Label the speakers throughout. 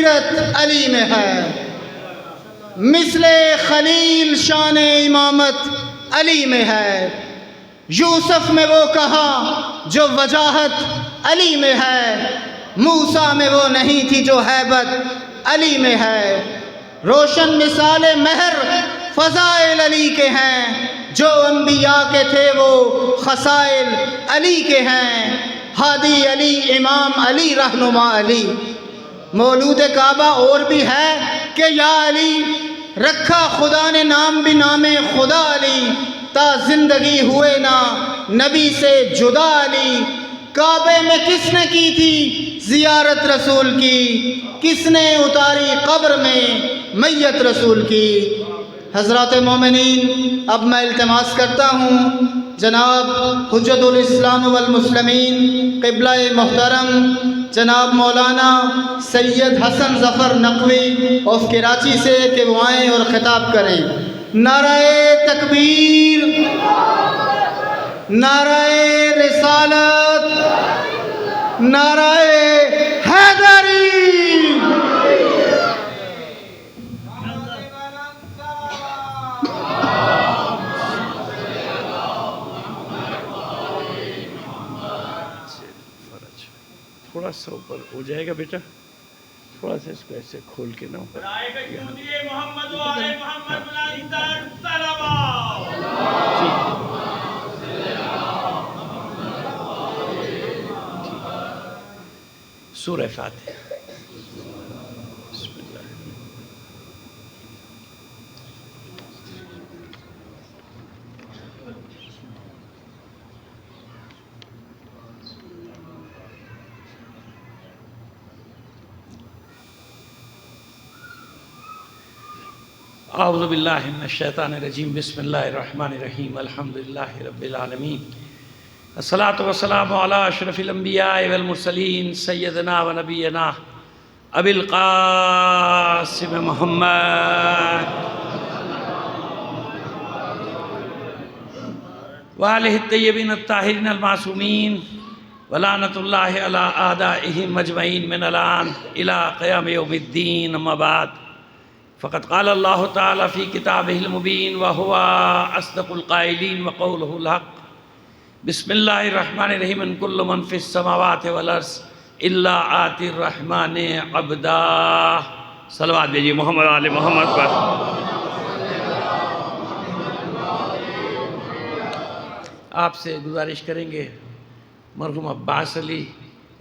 Speaker 1: سیرت علی میں ہے، مثل خلیل شان امامت علی میں ہے، یوسف میں وہ کہا جو وجاہت علی میں ہے، موسیٰ میں وہ نہیں تھی جو ہیبت علی میں ہے، روشن مثال مہر فضائل علی کے ہیں، جو انبیاء کے تھے وہ خصائل علی کے ہیں، ہادی علی امام علی رہنما علی۔ مولود کعبہ اور بھی ہے کہ یا علی، رکھا خدا نے نام بھی نام خدا علی، تا زندگی ہوئے نا نبی سے جدا علی۔ کعبے میں کس نے کی تھی زیارت رسول کی، کس نے اتاری قبر میں میت رسول کی؟ حضرات مومنین، اب میں التماس کرتا ہوں جناب حجت الاسلام والمسلمین قبلہ محترم جناب مولانا سید حسن ظفر نقوی آف کراچی سے کہ وہ آئیں اور خطاب کریں۔ نعرہ تکبیر، نعرہ رسالت، نعرہ حیدری۔
Speaker 2: تھوڑا سا اوپر ہو جائے گا بیٹا، تھوڑا سا اس کو ایسے کھول کے نہ اوپر۔ سورہ فاتحہ۔ بسم اللہ۔ اعوذ باللہ من الشیطان الرجیم، بسم اللہ الرحمن الرحیم، الحمدللہ رب العالمین، الصلاۃ والسلام علی اشرف الانبیاء والمرسلین، سیدنا و نبینا ابی القاسم محمد وآلہ الطیبین الطاہرین المعصومین، ولعنۃ اللہ علی اعدائہم اجمعین من الآن الی قیام یوم الدین، اما بعد، فقد قال اللہ تعالی فی کتابہ المبین وہو اصدق القائلین وقولہ الحق۔ بسم اللہ الرحمن الرحیم، ان کل من فی السماوات والارض الا آتی الرحمن عبدا۔ صلوات بھیجیے محمد آل محمد پر۔ آپ سے گزارش کریں گے مرحوم عباس علی،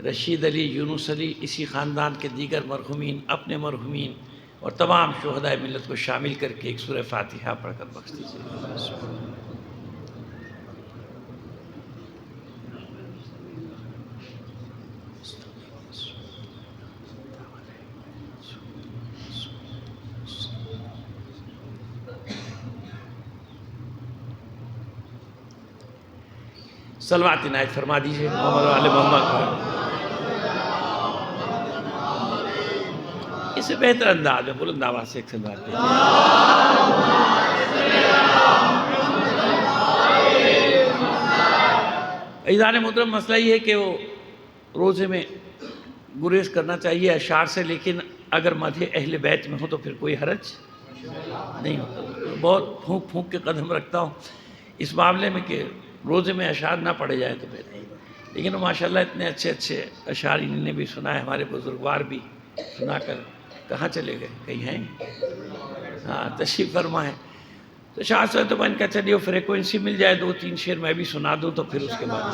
Speaker 2: رشید علی، یونس علی، اسی خاندان کے دیگر مرحومین، اپنے مرحومین اور تمام شہداء ملت کو شامل کر کے ایک سورہ فاتحہ پڑھ کر بخش دیجیے۔ صلوات عنایت فرما دیجیے محمد آل محمد پر۔ اس سے بہتر انداز میں بلند آواز سے ایک صلوات دیجیے۔ عزیزان محترم، مسئلہ یہ ہے کہ وہ روزے میں گریز کرنا چاہیے اشعار سے، لیکن اگر مدح اہل بیت میں ہو تو پھر کوئی حرج نہیں ہوتا۔ بہت پھونک پھونک کے قدم رکھتا ہوں اس معاملے میں کہ روزے میں اشعار نہ پڑھے جائے تو پھر، لیکن ماشاءاللہ اتنے اچھے اچھے اشعار انہوں نے بھی سنا ہے، ہمارے بزرگوار بھی سنا کر کہاں چلے گئے، کہیں ہیں؟ ہاں، تشریف فرما ہے۔ تو شاہ سے تو میں نے کہا چلیے فریکوینسی مل جائے، 2-3 شعر میں بھی سنا دوں تو پھر اس کے بعد۔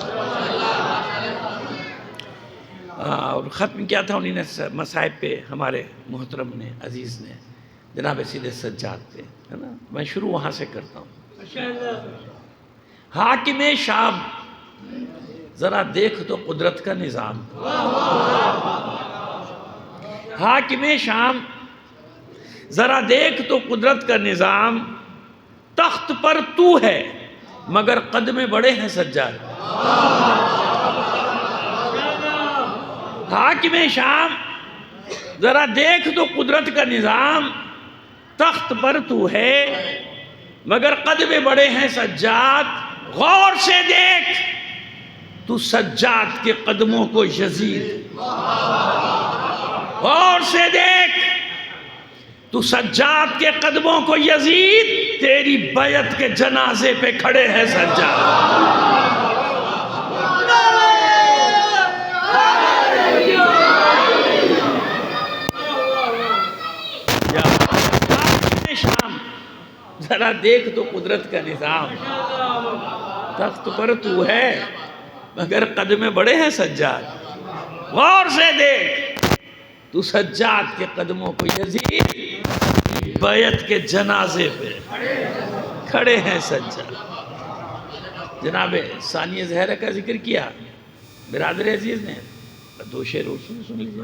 Speaker 2: اور ختم کیا تھا انہی نے مصائب پہ ہمارے محترم نے، عزیز نے، جناب سید سجاد پہ، ہے نا؟ میں شروع وہاں سے کرتا ہوں۔ حاکم شام ذرا دیکھ تو قدرت کا نظام، حاکم شام ذرا دیکھ تو قدرت کا نظام، تخت پر تو ہے مگر قد میں بڑے ہیں سجاد۔ حاکم شام ذرا دیکھ تو قدرت کا نظام، تخت پر تو ہے مگر قد میں بڑے ہیں سجاد۔ غور سے دیکھ تو سجاد کے قدموں کو یزید، غور سے دیکھ، تو سجاد کے قدموں کو یزید تیری بیعت کے جنازے پہ کھڑے ہیں سجاد۔ شام ذرا دیکھ تو قدرت کا نظام، تخت پر تو ہے مگر قدمیں بڑے ہیں سجاد۔ غور سے دیکھ، تو سجاد کے قدموں کو یزید بیعت کے جنازے پہ کھڑے ہیں سجاد۔ جناب ثانیہ زہرہ کا ذکر کیا برادر عزیز نے، دو شعر سن لیجیے۔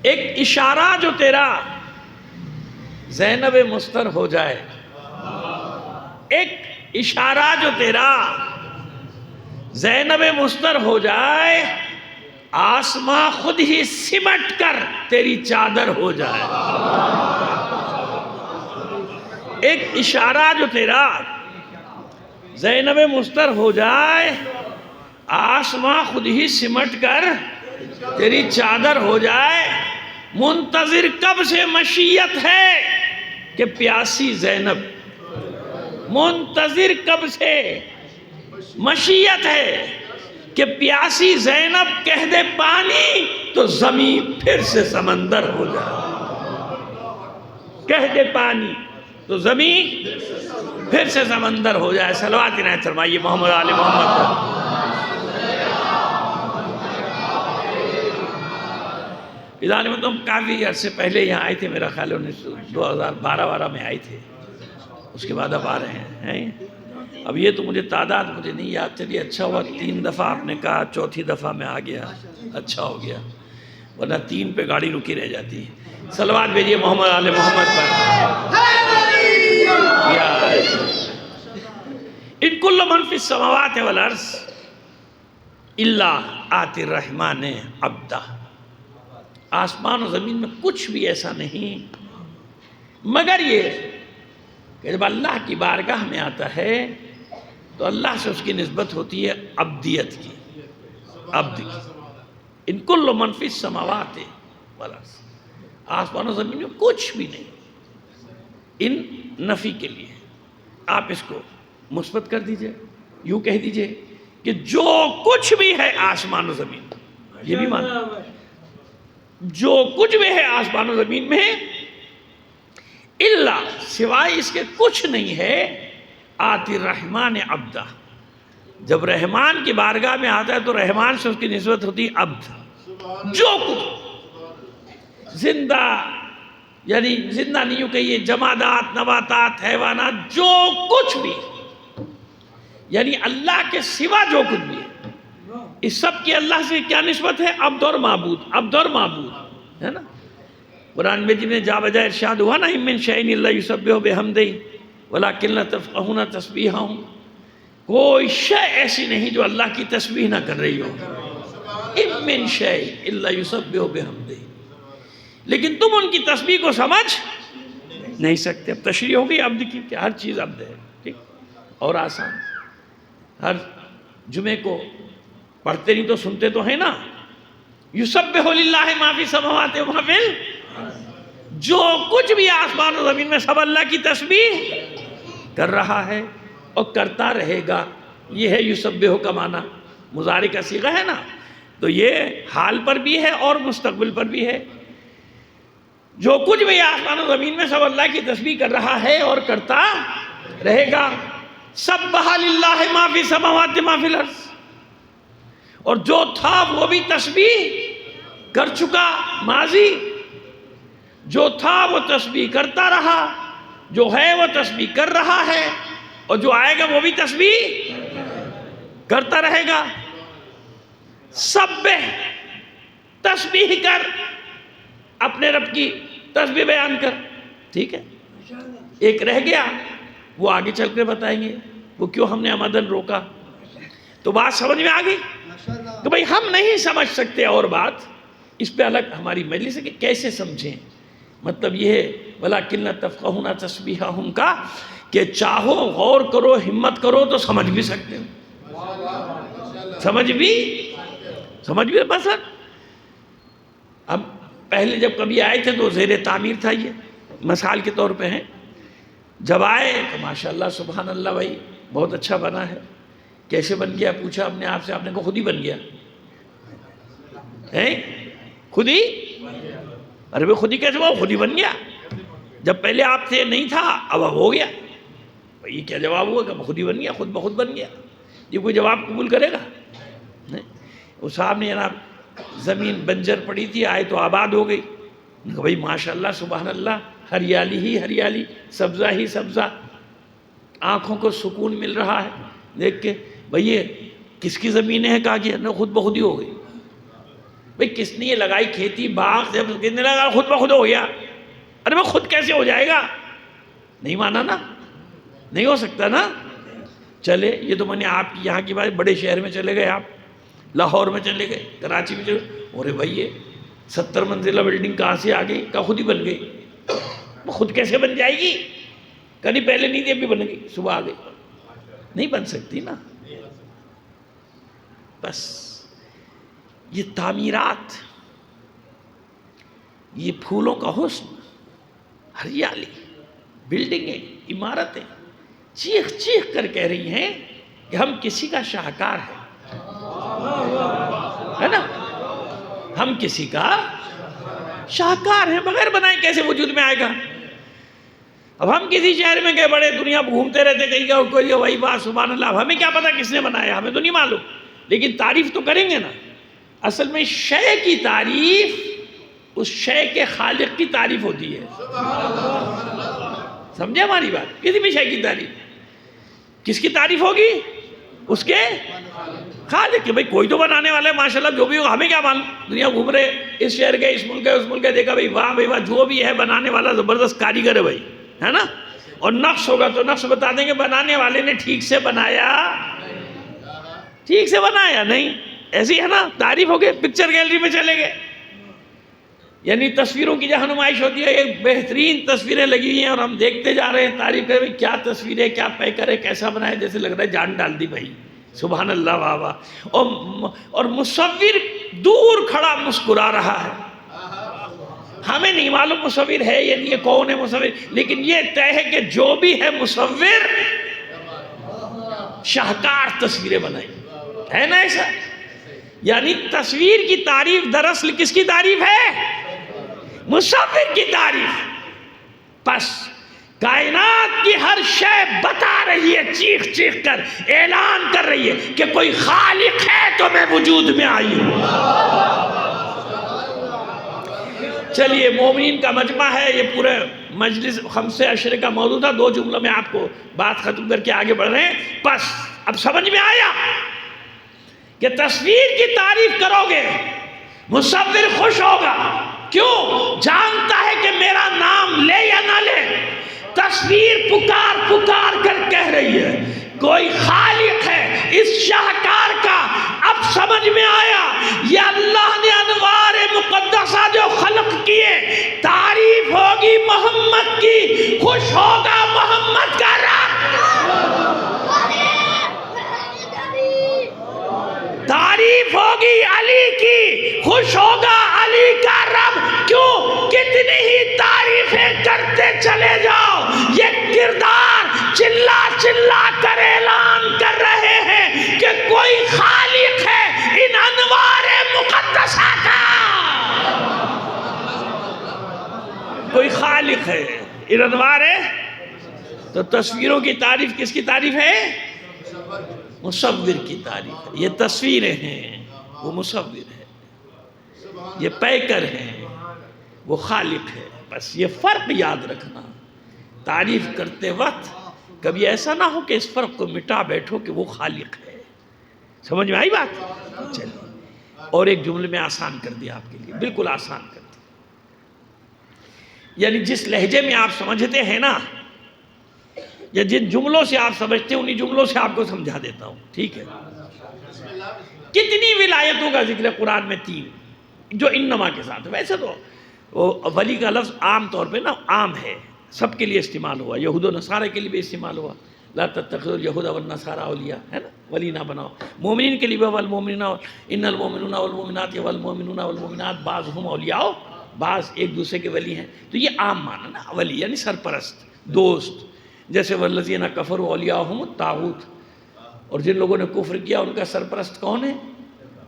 Speaker 2: ایک اشارہ جو تیرا زینب مستر ہو جائے، ایک اشارہ جو تیرا زینب مستر ہو جائے، آسماں خود ہی سمٹ کر تیری چادر ہو جائے۔ ایک اشارہ جو تیرا زینب مستر ہو جائے، آسماں خود ہی سمٹ کر تیری چادر ہو جائے۔ منتظر کب سے مشیت ہے کہ پیاسی زینب، منتظر کب سے مشیت ہے کہ پیاسی زینب کہہ دے پانی تو زمین پھر سے سمندر ہو جائے۔ کہہ دے پانی تو زمین پھر سے سمندر ہو جائے۔ صلوات عنایت فرمائیے محمد آل محمد پر۔ ادارے میں تو ہم کافی عرصے پہلے یہاں آئے تھے، میرا خیال 2012 میں آئے تھے، اس کے بعد اب آ رہے ہیں۔ اب یہ تو مجھے تعداد مجھے نہیں یاد، چلیے اچھا ہوا 3 دفعہ آپ نے کہا، 4تھی دفعہ میں آ گیا، اچھا ہو گیا، ورنہ 3 پہ گاڑی رکی رہ جاتی۔ صلوات بھیجئے محمد آل محمد پر۔ ان کل من فی السماوات والارض الا آتی الرحمن عبدہ۔ آسمان و زمین میں کچھ بھی ایسا نہیں مگر یہ کہ جب اللہ کی بارگاہ میں آتا ہے تو اللہ سے اس کی نسبت ہوتی ہے عبدیت کی، عبد کی۔ ان کل من فی السماوات والارض، آسمان و زمین میں کچھ بھی نہیں، ان نفی کے لیے آپ اس کو مثبت کر دیجئے، یوں کہہ دیجئے کہ جو کچھ بھی ہے آسمان و زمین، یہ بھی مانا جو کچھ بھی ہے آسمان و زمین میں اللہ سوائے اس کے کچھ نہیں ہے آتی الرحمن عبدہ۔ جب رحمان کی بارگاہ میں آتا ہے تو رحمان سے اس کی نسبت ہوتی ہے عبد۔ جو کچھ زندہ، یعنی زندہ نہیں، یوں کہیے جمادات، نباتات، حیوانات، جو کچھ بھی، یعنی اللہ کے سوا جو کچھ بھی ہے، اس سب کی اللہ سے کیا نسبت ہے؟ عبد اور معبود، عبد اور معبود ہے نا۔ قرآن میں جن جا بجا ارشاد ہوا نا، من شیء الا یسبح بحمدہ ولکن لا تفقہون تسبیحہم، کوئی شے ایسی نہیں جو اللہ کی تسبیح نہ کر رہی ہو، من شیء الا یسبح بحمدہ، لیکن تم ان کی تسبیح کو سمجھ نہیں سکتے۔ اب تشریح ہو گئی عبد کی کہ ہر چیز عبد ہے، ٹھیک، اور آسان۔ ہر جمعے کو پڑھتے نہیں تو سنتے تو ہیں نا، یسبح للہ ما فی السماوات و ما فی الارض، جو کچھ بھی آسمان و زمین میں سب اللہ کی تسبیح کر رہا ہے اور کرتا رہے گا۔ یہ ہے یسبح کا معنی، مضارع کا صیغہ ہے نا، تو یہ حال پر بھی ہے اور مستقبل پر بھی ہے۔ جو کچھ بھی آسمان و زمین میں سب اللہ کی تسبیح کر رہا ہے اور کرتا رہے گا۔ سبح للہ ما فی السماوات و ما فی الارض، اور جو تھا وہ بھی تسبیح کر چکا، ماضی، جو تھا وہ تسبیح کرتا رہا، جو ہے وہ تسبیح کر رہا ہے، اور جو آئے گا وہ بھی تسبیح کرتا رہے گا۔ سبح، تسبیح کر، اپنے رب کی تسبیح بیان کر، ٹھیک ہے۔ ایک رہ گیا، وہ آگے چل کر بتائیں گے وہ کیوں ہم نے آمدن روکا۔ تو بات سمجھ میں آ گئی کہ بھئی ہم نہیں سمجھ سکتے، اور بات اس پہ الگ ہماری مجلس ہے کہ کیسے سمجھیں۔ مطلب یہ ہے وَلَكِنَّ تَفْقَهُونَ تَسْبِيحَهُمْ کا کہ چاہو غور کرو، ہمت کرو تو سمجھ بھی سکتے ہو، سمجھ بھی بس اب پہلے جب کبھی آئے تھے تو زیر تعمیر تھا، یہ مثال کے طور پہ ہیں. جب آئے تو ماشاءاللہ سبحان اللہ بھائی بہت اچھا بنا ہے. کیسے بن گیا پوچھا اپنے آپ سے، آپ نے کہا خود ہی بن گیا. خود ہی؟ ارے بھائی خود ہی کیسے ہوا؟ خود ہی بن گیا. جب پہلے آپ تھے نہیں تھا، اب ہو گیا. بھائی یہ کیا جواب ہوا کہ خود ہی بن گیا، خود بخود بن گیا؟ یہ کوئی جواب قبول کرے گا؟ نہیں. اس صاحب نے جناب زمین بنجر پڑی تھی، آئے تو آباد ہو گئی. بھائی ماشاءاللہ سبحان اللہ، ہریالی ہی ہریالی، سبزہ ہی سبزہ، آنکھوں کو سکون مل رہا ہے دیکھ کے. بھئی یہ کس کی زمینیں ہیں؟ کہا کہ نہ خود بخود ہی ہو گئی. بھئی کس نے یہ لگائی کھیتی باغ؟ جب کس نے لگا خود بخود ہو گیا. ارے وہ خود کیسے ہو جائے گا؟ نہیں مانا نا، نہیں ہو سکتا نا. چلے یہ تو میں نے آپ کی یہاں کی بات، بڑے شہر میں چلے گئے آپ، لاہور میں چلے گئے، کراچی میں چلے گئے. ارے بھائی یہ 70 منزلہ بلڈنگ کہاں سے آ گئی؟ کہا خود ہی بن گئی. وہ خود کیسے بن جائے گی؟ کبھی پہلے نہیں تھی ابھی بن گئی، صبح آ گئی. نہیں بن سکتی نا. بس یہ تعمیرات، یہ پھولوں کا حسن، ہریالی، بلڈنگیں، عمارتیں چیخ چیخ کر کہہ رہی ہیں کہ ہم کسی کا شاہکار ہیں، ہے نا؟ ہم کسی کا شاہکار ہیں، بغیر بنائے کیسے وجود میں آئے گا؟ اب ہم کسی شہر میں گئے، بڑے دنیا گھومتے رہتے، کہیں گے کوئی وہی بات سبحان اللہ. اب ہمیں کیا پتا کس نے بنایا، ہمیں تو نہیں معلوم، لیکن تعریف تو کریں گے نا. اصل میں شے کی تعریف اس شے کے خالق کی تعریف ہوتی ہے. سمجھے ہماری بات؟ کسی بھی شے کی تعریف کس کی تعریف ہوگی؟ اس کے خالق کے. بھئی کوئی تو بنانے والا ہے ماشاءاللہ، جو بھی ہوگا ہمیں کیا معلوم. دنیا گھوم رہے، اس شہر کے، اس ملک کے، اس ملک کے، دیکھا بھئی واہ بھئی واہ، جو بھی ہے بنانے والا زبردست کاریگر ہے بھئی، ہے نا. اور نقش ہوگا تو نقش بتا دیں گے بنانے والے نے ٹھیک سے بنایا، ٹھیک سے بنایا نہیں. ایسی ہے نا، تعریف ہو گئے. پکچر گیلری میں چلے گئے، یعنی تصویروں کی جہاں نمائش ہوتی ہے، ایک بہترین تصویریں لگی ہیں اور ہم دیکھتے جا رہے ہیں، تعریف کریں بھئی کیا تصویر ہے، کیا پیکر ہے، کیسا بنایا، جیسے لگ رہا ہے جان ڈال دی بھائی. سبحان اللہ، واہ واہ. اور مصور دور کھڑا مسکرا رہا ہے. ہمیں نہیں معلوم مصور ہے یا نہیں، یہ کون ہے مصور، لیکن یہ طے ہے کہ جو بھی ہے مصور شاہکار تصویریں بنائی ہے نا. ایسا یعنی تصویر کی تعریف دراصل کس کی تعریف ہے؟ مصور کی تعریف. پس کائنات کی ہر شے بتا رہی ہے، چیخ چیخ کر اعلان کر رہی ہے کہ کوئی خالق ہے تو میں وجود میں آئی ہوں. چلیے مومنین کا مجمع ہے، یہ پورے مجلس 5 عشرے کا موضوع تھا. 2 جملوں میں آپ کو بات ختم کر کے آگے بڑھ رہے ہیں. پس اب سمجھ میں آیا کہ تصویر کی تعریف کرو گے مصور خوش ہوگا. کیوں؟ جانتا ہے کہ میرا نام لے یا نہ لے، تصویر پکار پکار کر کہہ رہی ہے کوئی خالق ہے اس شاہکار کا. اب سمجھ میں آیا یہ اللہ نے انوار مقدسہ جو خلق کیے، تعریف ہوگی محمد کی، خوش ہوگا محمد کا رب. تعریف ہوگی علی کی، خوش ہوگا علی کا رب. کیوں؟ کتنی ہی تعریفیں کرتے چلے جاؤ، یہ کردار چلا چلا کر اعلان کر رہے ہیں کہ کوئی خالق ہے ان انوار مقدسہ کا. کوئی خالق ہے ان انوار ہے. تو تصویروں کی تعریف کس کی تعریف ہے؟ مصور کی تعریف ہے. یہ تصویریں ہیں، وہ مصور ہے. یہ پیکر ہیں، وہ خالق ہے. بس یہ فرق یاد رکھنا. تعریف کرتے وقت کبھی ایسا نہ ہو کہ اس فرق کو مٹا بیٹھو کہ وہ خالق ہے. سمجھ میں آئی بات؟ چلیے اور ایک جملے میں آسان کر دیا آپ کے لیے، بالکل آسان کر دیا. یعنی جس لہجے میں آپ سمجھتے ہیں نا، یا جن جملوں سے آپ سمجھتے ہیں، انہی جملوں سے آپ کو سمجھا دیتا ہوں. ٹھیک ہے؟ کتنی ولایتوں کا ذکر ہے قرآن میں؟ 3 جو انما کے ساتھ. ویسے تو ولی کا لفظ عام طور پہ نا عام ہے، سب کے لیے استعمال ہوا. یہود و نصارہ کے لیے بھی استعمال ہوا، لا تتخذوا الیہود والنصارى اولیاء، ہے نا. ولی نہ بناؤ. مومنین کے لیے والمومنین ان المومنون والمومنات والمومنون والمومنات بعضهم اولیاء، بعض ایک دوسرے کے ولی ہیں. تو یہ عام معنی نا ولی یعنی سرپرست، دوست. جیسے والذین کفروا اولیاءہم الطاغوت، اور جن لوگوں نے کفر کیا ان کا سرپرست کون ہے،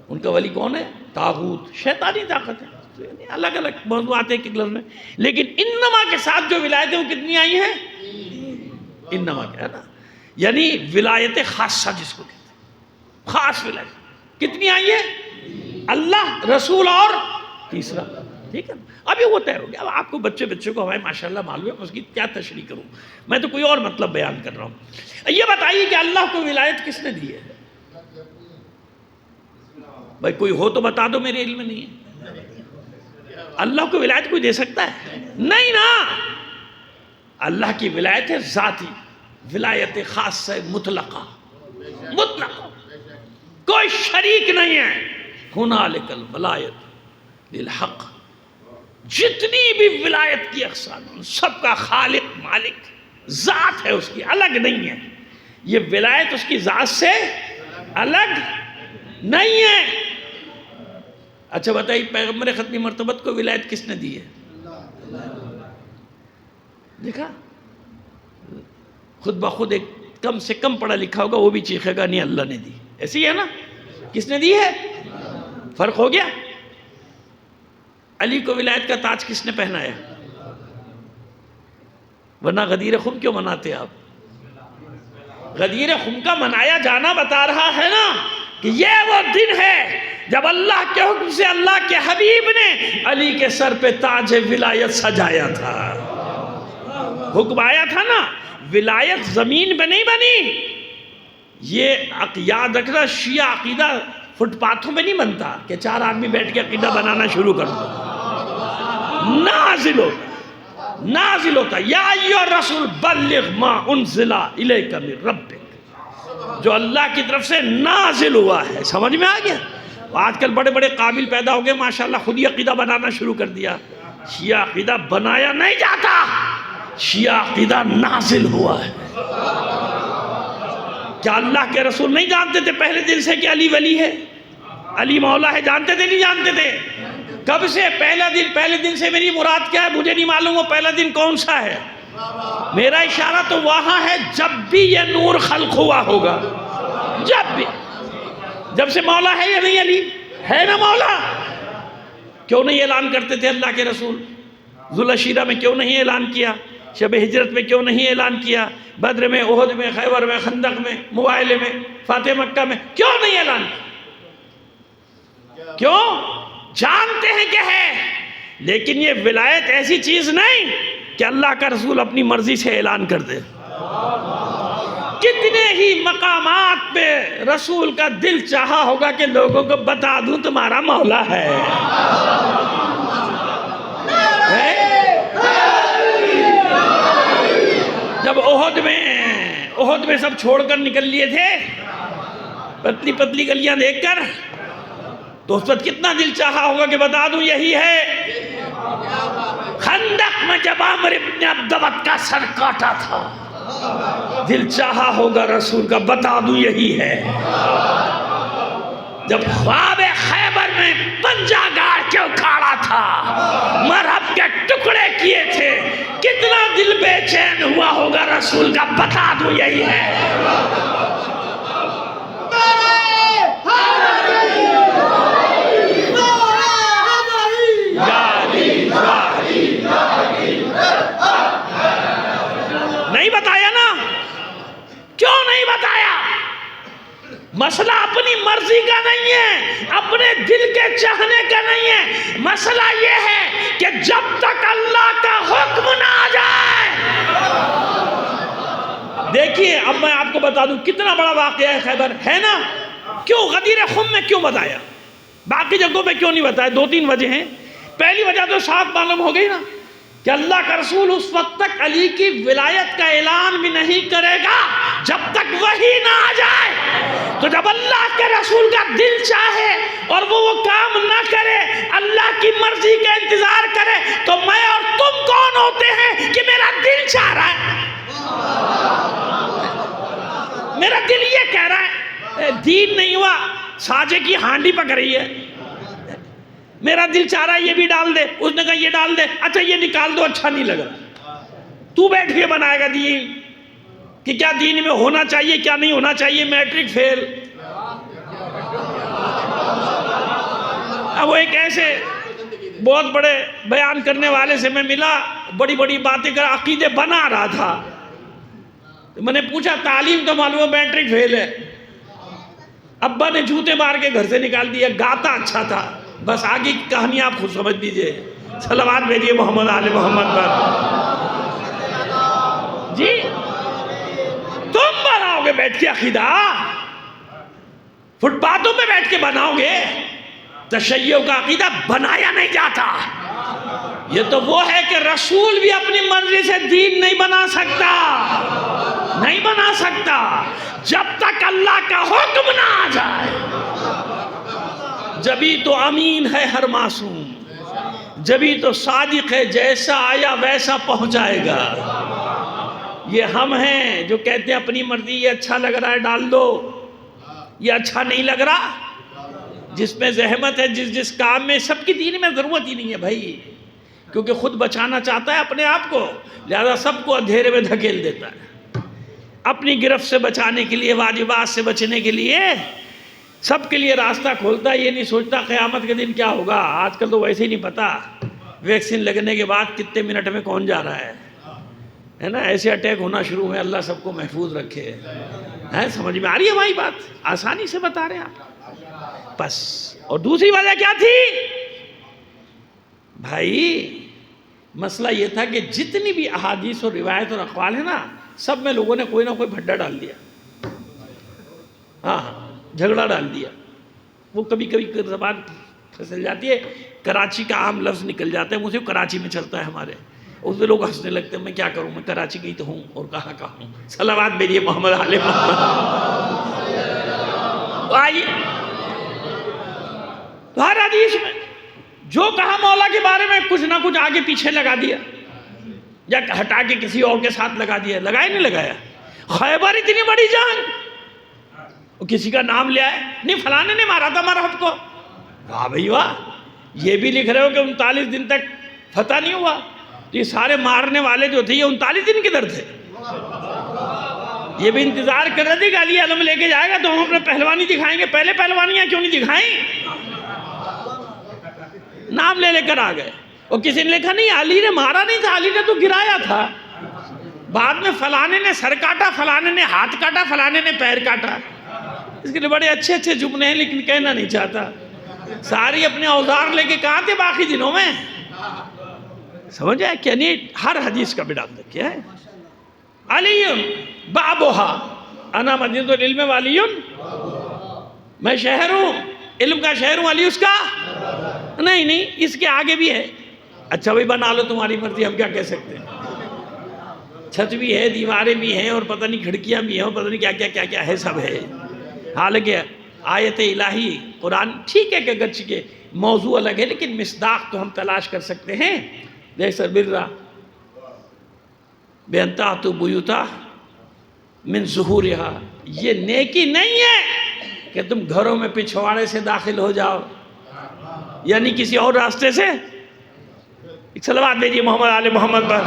Speaker 2: ان کا ولی کون ہے؟ طاغوت، شیطانی طاقت ہے. یعنی الگ الگ موضوعات ہیں ایک لفظ میں. لیکن انما کے ساتھ جو ولایتیں وہ کتنی آئی ہیں؟ انما کیا ہے نا، یعنی ولایت خاصہ جس کو کہتے ہیں، خاص ولایت کتنی آئی ہے؟ اللہ، رسول اور تیسرا. ٹھیک ہے نا. اب یہ وہ طے ہو گیا. اب آپ کو بچے کو ہمیں ماشاءاللہ معلوم ہے، اس کی کیا تشریح کروں، میں تو کوئی اور مطلب بیان کر رہا ہوں. یہ بتائیے کہ اللہ کو ولایت کس نے دی ہے؟ بھائی کوئی ہو تو بتا دو، میرے علم میں نہیں ہے. اللہ کو ولایت کوئی دے سکتا ہے؟ نہیں نا. اللہ کی ولایت ہے ذاتی، ولایت خاصہ مطلقہ، مطلقہ، کوئی شریک نہیں ہے. ہنالک الولایت للحق. جتنی بھی ولایت کی اقسام، سب کا خالق مالک ذات ہے اس کی، الگ نہیں ہے. یہ ولایت اس کی ذات سے الگ نہیں ہے. اچھا بتائیے پیغمبر ختمی مرتبت کو ولایت کس نے دی ہے؟ دیکھا، خود بخود ایک کم سے کم پڑھا لکھا ہوگا وہ بھی چیخے گا نہیں اللہ نے دی. ایسی ہے نا. کس نے دی ہے؟ فرق ہو گیا. علی کو ولایت کا تاج کس نے پہنایا؟ ورنہ غدیر خم کیوں مناتے آپ؟ غدیر خم کا منایا جانا بتا رہا ہے نا کہ یہ وہ دن ہے جب اللہ کے حکم سے اللہ کے حبیب نے علی کے سر پہ تاج ولایت سجایا تھا. حکم آیا تھا نا. ولایت زمین پہ نہیں بنی. یہ یاد رکھنا، شیعہ عقیدہ فٹ پاتھوں پہ نہیں بنتا کہ 4 آدمی بیٹھ کے عقیدہ بنانا شروع کر دو. نازل ہوتا یا ایھا الرسول بلغ ما انزل الیک من ربک، جو اللہ کی طرف سے نازل ہوا ہے. سمجھ میں آ گیا؟ آج کل بڑے بڑے قابل پیدا ہو گئے ماشاءاللہ، خود ہی عقیدہ بنانا شروع کر دیا. شیعہ عقیدہ بنایا نہیں جاتا، شیعہ عقیدہ نازل ہوا ہے. کیا اللہ کے رسول نہیں جانتے تھے پہلے دن سے کہ علی ولی ہے، علی مولا ہے؟ جانتے تھے نہیں جانتے تھے؟ کب سے؟ پہلے دن سے میری مراد کیا ہے مجھے نہیں معلوم. وہ پہلا دن کون سا ہے؟ میرا اشارہ تو وہاں ہے جب بھی یہ نور خلق ہوا ہوگا. جب بھی، جب سے مولا ہے یا نہیں؟ علی ہے نا مولا. کیوں نہیں اعلان کرتے تھے اللہ کے رسول؟ ذوالعشیرہ میں کیوں نہیں اعلان کیا؟ شب ہجرت میں کیوں نہیں اعلان کیا؟ بدر میں، احد میں، خیبر میں، خندق میں، موائل میں، فاتح مکہ میں کیوں نہیں اعلان کیا؟ کیوں؟ جانتے ہیں کہ ہے. لیکن یہ ولایت ایسی چیز نہیں کہ اللہ کا رسول اپنی مرضی سے اعلان کر دے. کتنے ہی مقامات پہ رسول کا دل چاہا ہوگا کہ لوگوں کو بتا دوں تمہارا مولا ہے. جب احد میں سب چھوڑ کر نکل لیے تھے پتلی پتلی گلیاں دیکھ کر، تو اس وقت کتنا دل چاہا ہوگا کہ بتا دوں یہی ہے. خندق میں جب عامر ابن عبدوت کا سر کاٹا تھا، دل چاہا ہوگا رسول کا بتا دوں یہی ہے. جب خواب خیبر میں پنجہ گاڑ کے اکھاڑا تھا، مرہب کے ٹکڑے کیے تھے، کتنا دل بے چین ہوا ہوگا رسول کا بتا دوں یہی ہے. نہیں بتایا نا؟ کیوں نہیں بتایا؟ مسئلہ اپنی مرضی کا نہیں ہے، اپنے دل کے چاہنے کا نہیں ہے. مسئلہ یہ ہے کہ جب تک اللہ کا حکم نہ آ جائے. دیکھیے اب میں آپ کو بتا دوں کتنا بڑا واقعہ ہے خیبر، ہے نا؟ کیوں غدیر خم میں کیوں بتایا، باقی جگہوں پہ کیوں نہیں بتایا؟ 2-3 وجہ ہیں. پہلی وجہ تو صاف معلوم ہو گئی نا کہ اللہ کا رسول اس وقت تک علی کی ولایت کا اعلان بھی نہیں کرے گا جب تک وحی نہ آ جائے. تو جب اللہ کے رسول کا دل چاہے اور وہ کام نہ کرے، اللہ کی مرضی کا انتظار کرے، تو میں اور تم کون ہوتے ہیں کہ میرا دل چاہ رہا ہے، میرا دل یہ کہہ رہا ہے. دین نہیں ہوا، ساجے کی ہانڈی پک رہی ہے. میرا دل چاہ رہا ہے یہ بھی ڈال دے، اس نے کہا یہ ڈال دے، اچھا یہ نکال دو، اچھا نہیں لگا. تو بیٹھ کے بنائے گا دین کہ کیا دین میں ہونا چاہیے کیا نہیں ہونا چاہیے. میٹرک فیل. اب وہ ایک ایسے بہت بڑے بیان کرنے والے سے میں ملا، بڑی بڑی باتیں کر عقیدے بنا رہا تھا. میں نے پوچھا تعلیم تو معلوم ہے میٹرک فیل ہے، ابا نے جوتے مار کے گھر سے نکال دیا، گاتا اچھا تھا. بس آگے کی کہانی آپ خود سمجھ لیجئے. صلوات بھیجئے محمد آل محمد پر. جی تم بناؤ گے بیٹھ کے عقیدہ، فٹ پاتھوں پہ بیٹھ کے بناؤ گے. تشیع کا عقیدہ بنایا نہیں جاتا. یہ تو وہ ہے کہ رسول بھی اپنی مرضی سے دین نہیں بنا سکتا، نہیں بنا سکتا جب تک اللہ کا حکم نہ آ جائے. جبھی تو امین ہے ہر معصوم، جبھی تو صادق ہے جیسا آیا ویسا پہنچائے گا. یہ ہم ہیں جو کہتے ہیں اپنی مرضی، یہ اچھا لگ رہا ہے ڈال دو، یہ اچھا نہیں لگ رہا. جس میں زحمت ہے جس کام میں، سب کی دین میں ضرورت ہی نہیں ہے بھائی، کیونکہ خود بچانا چاہتا ہے اپنے آپ کو، لہذا سب کو اندھیرے میں دھکیل دیتا ہے. اپنی گرفت سے بچانے کے لیے، واجبات سے بچنے کے لیے سب کے لیے راستہ کھولتا ہے. یہ نہیں سوچتا قیامت کے دن کیا ہوگا. آج کل تو ویسے ہی نہیں پتا ویکسین لگنے کے بعد کتنے منٹ میں کون جا رہا ہے نا. ایسے اٹیک ہونا شروع ہوئے. اللہ سب کو محفوظ رکھے. سمجھ میں آ رہی ہے ہماری بات؟ آسانی سے بتا رہے ہیں آپ. بس. اور دوسری وجہ کیا تھی بھائی؟ مسئلہ یہ تھا کہ جتنی بھی احادیث اور روایت اور اقوال ہیں نا، سب میں لوگوں نے کوئی نہ کوئی بھڈا ڈال دیا. ہاں جھگڑا ڈال دیا. وہ کبھی کبھی زبان پھسل جاتی ہے، کراچی کا عام لفظ نکل جاتا ہے. مجھے کراچی میں چلتا ہے ہمارے، اس میں لوگ ہنسنے لگتے ہیں. میں کیا کروں، میں کراچی کی تو ہوں اور کہاں کا ہوں. صلوات بھیجئے محمد آل محمد. تو آئیے، تو ہر حدیث میں جو کہا مولا کے بارے میں کچھ نہ کچھ آگے پیچھے لگا دیا، یا ہٹا کے کسی اور کے ساتھ لگا دیا. لگایا نہیں لگایا؟ خیبر اتنی بڑی جنگ، کسی کا نام لیا ہے نہیں فلانے نے مارا تھا مرحب کو. واہ بھئی واہ. یہ بھی لکھ رہے ہو کہ 39 دن تک فتح نہیں ہوا. یہ سارے مارنے والے جو تھے یہ 39 دن کدھر تھے؟ یہ بھی انتظار کر رہے تھے کہ علی علم لے کے جائے گا تو ہم اپنے پہلوانی دکھائیں گے. پہلے پہلوانیاں کیوں نہیں دکھائیں؟ نام لے لے کر آ گئے. اور کسی نے لکھا نہیں علی نے مارا نہیں تھا، علی نے تو گرایا تھا. بعد میں فلانے نے سر کاٹا، فلانے نے ہاتھ کاٹا، فلانے نے پیر کاٹا. اس کے لئے بڑے اچھے اچھے جملے ہیں لیکن کہنا نہیں چاہتا. ساری اپنے اوزار لے کے کہاں تھے باقی دنوں میں؟ سمجھ آئے کہ نہیں؟ ہر حدیث کا بڑا کیا ہے. علی بابوہا انا مدینۃ العلم والی، میں شہر ہوں، علم کا شہر ہوں. علی اس کا نہیں، اس کے آگے بھی ہے. اچھا بھائی بنا لو، تمہاری مرضی، ہم کیا کہہ سکتے ہیں. چھت بھی ہے، دیواریں بھی ہیں، اور پتہ نہیں کھڑکیاں بھی ہیں، اور پتہ نہیں کیا کیا ہے، سب ہے. حالانکہ آیت الہی قرآن ٹھیک ہے کہ اگرچہ کے موضوع الگ ہے لیکن مصداق تو ہم تلاش کر سکتے ہیں. لیسا البر بان تأتوا بیوتا من ظہورہا. یہ نیکی نہیں ہے کہ تم گھروں میں پچھواڑے سے داخل ہو جاؤ، یعنی کسی اور راستے سے. ایک صلوات بھیجئے محمد آل محمد پر.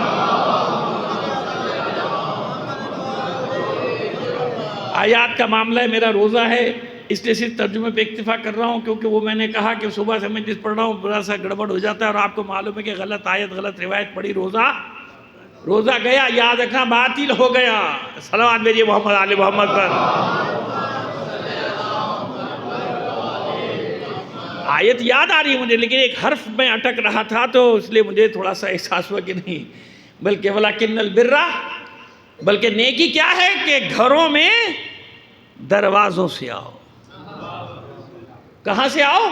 Speaker 2: آیات کا معاملہ ہے، میرا روزہ ہے اس لیے صرف ترجمے پہ اکتفا کر رہا ہوں، کیونکہ وہ میں نے کہا کہ صبح سے میں جس پڑھ رہا ہوں بڑا سا گڑبڑ ہو جاتا ہے، اور آپ کو معلوم ہے کہ غلط آیت غلط روایت پڑھی روزہ گیا، یاد رکھنا باطل ہو گیا. صلوات بھیجئے محمد آل محمد پر. آیت یاد آ رہی ہے مجھے لیکن ایک حرف میں اٹک رہا تھا تو اس لیے مجھے تھوڑا سا احساس ہوا کہ نہیں، بلکہ وَلَكِنَّ الْبِرَّ، بلکہ نیکی کیا ہے کہ گھروں میں دروازوں سے آؤ. کہاں سے آؤ؟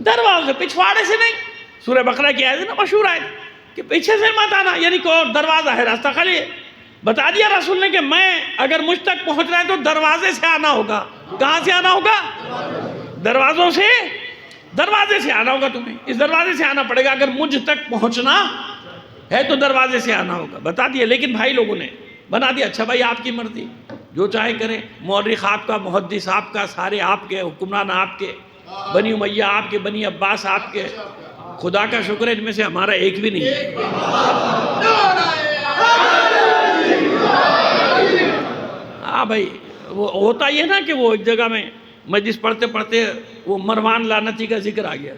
Speaker 2: دروازوں سے، پچھواڑے سے نہیں. سورہ بقرہ کی آیت ہے نا، مشہور آیت کہ پیچھے سے مت آنا، یعنی کوئی دروازہ ہے، راستہ خالی ہے. بتا دیا رسول نے کہ میں اگر مجھ تک پہنچ رہا ہے تو دروازے سے آنا ہوگا. کہاں سے آنا ہوگا؟ دروازوں سے. دروازے سے آنا ہوگا تمہیں، اس دروازے سے آنا پڑے گا. اگر مجھ تک پہنچنا ہے تو دروازے سے آنا ہوگا. بتا دیا. لیکن بھائی لوگوں نے بنا دیا اچھا بھائی آپ کی مرضی. جو چاہے کریں، مورخ آپ کا، محدث آپ کا، سارے آپ کے، حکمران آپ کے، بنی امیہ آپ کے، بنی عباس آپ کے. خدا کا شکر ہے ان میں سے ہمارا ایک بھی نہیں ہے. ہاں بھائی، وہ ہوتا یہ نا کہ وہ ایک جگہ میں مجلس پڑھتے پڑھتے وہ مروان لعنتی کا ذکر آ گیا.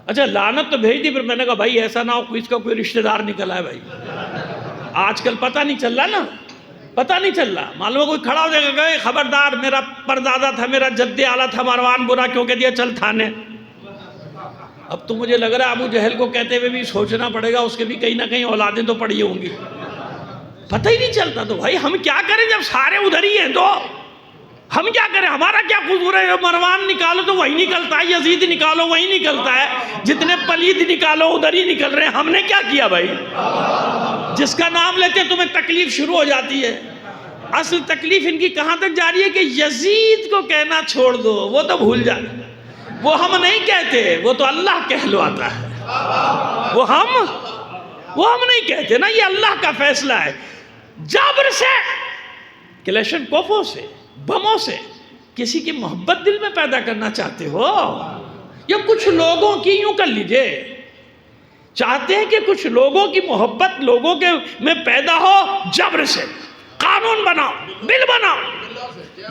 Speaker 2: اچھا لعنت تو بھیج دی، پھر میں نے کہا بھائی ایسا نہ ہو کوئی اس کا کوئی رشتہ دار نکل آئے. بھائی آج کل پتہ نہیں چل رہا نا، پتہ نہیں چل رہا. معلوم ہے کوئی کھڑا ہو جائے گا کہ خبردار میرا پردادا تھا، میرا جد اعلیٰ تھا، مروان برا کیوں کہہ دیا، چل تھانے. اب تو مجھے لگ رہا ہے ابو جہل کو کہتے ہوئے بھی سوچنا پڑے گا، اس کے بھی کہیں نہ کہیں اولادیں تو پڑی ہوں گی. پتہ ہی نہیں چلتا. تو بھائی ہم کیا کریں جب سارے ادھر ہی ہیں؟ تو ہم کیا کریں؟ ہمارا کیا قصور ہے؟ مروان نکالو تو وہی نکلتا ہے، یزید نکالو وہی نکلتا ہے، جتنے پلید نکالو ادھر ہی نکل رہے ہیں. ہم نے کیا کیا بھائی؟ جس کا نام لیتے تمہیں تکلیف شروع ہو جاتی ہے. اصل تکلیف ان کی کہاں تک جاری ہے کہ یزید کو کہنا چھوڑ دو، وہ تو بھول جاتے. وہ ہم نہیں کہتے، وہ تو اللہ کہلواتا ہے. وہ ہم نہیں کہتے نا، یہ اللہ کا فیصلہ ہے. جبر سے، کلیشن کوفوں سے، بموں سے کسی کی محبت دل میں پیدا کرنا چاہتے ہو؟ یا کچھ لوگوں کی، یوں کر لیجئے، چاہتے ہیں کہ کچھ لوگوں کی محبت لوگوں کے میں پیدا ہو؟ جبر سے قانون بناؤ، بل بناؤ،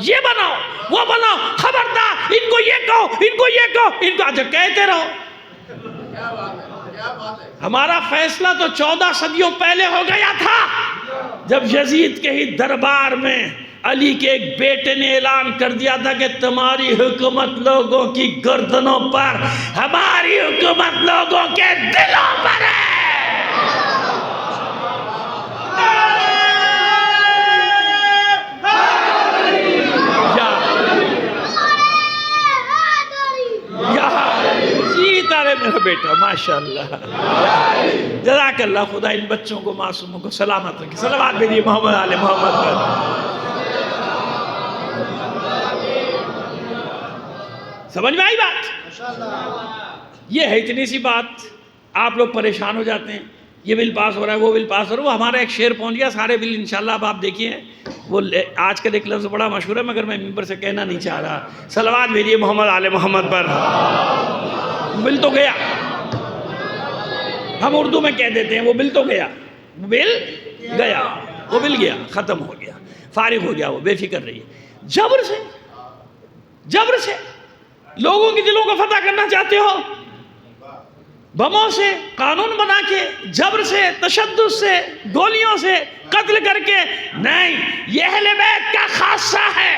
Speaker 2: یہ بناؤ، وہ بناؤ، خبردار ان کو یہ کہو، ان کو یہ کہو، ان کو آج کہتے رہو. ہمارا فیصلہ تو 14 صدیوں پہلے ہو گیا تھا، جب یزید کے ہی دربار میں علی کے ایک بیٹے نے اعلان کر دیا تھا کہ تمہاری حکومت لوگوں کی گردنوں پر، ہماری حکومت لوگوں کے دلوں پر ہے. میرا بیٹا ماشاءاللہ، جزاک اللہ. خدا ان بچوں کو، معصوموں کو سلامت رکھے. صلوات بھیجیے محمد آل محمد پر. سمجھ میں آئی بات؟ یہ ہے اتنی سی بات. آپ لوگ پریشان ہو جاتے ہیں، یہ بل پاس ہو رہا ہے، وہ بل پاس ہو رہا ہے. وہ ہمارا ایک شعر پہنچ گیا، سارے بل انشاءاللہ اب آپ دیکھیے. وہ آج کل ایک لفظ بڑا مشہور ہے مگر میں ممبر سے کہنا نہیں چاہ رہا. صلوات بھیجیے محمد آل محمد پر. بل تو گیا، ہم اردو میں کہہ دیتے ہیں وہ بل تو گیا. بل گیا، وہ بل گیا، ختم ہو گیا، فارغ ہو گیا. وہ بے فکر رہیے. جبر سے لوگوں کی دلوں کو فتح کرنا چاہتے ہو؟ بموں سے، قانون بنا کے، جبر سے، تشدد سے، گولیوں سے، قتل کر کے نہیں. یہ اہل بیت کا خاصہ ہے.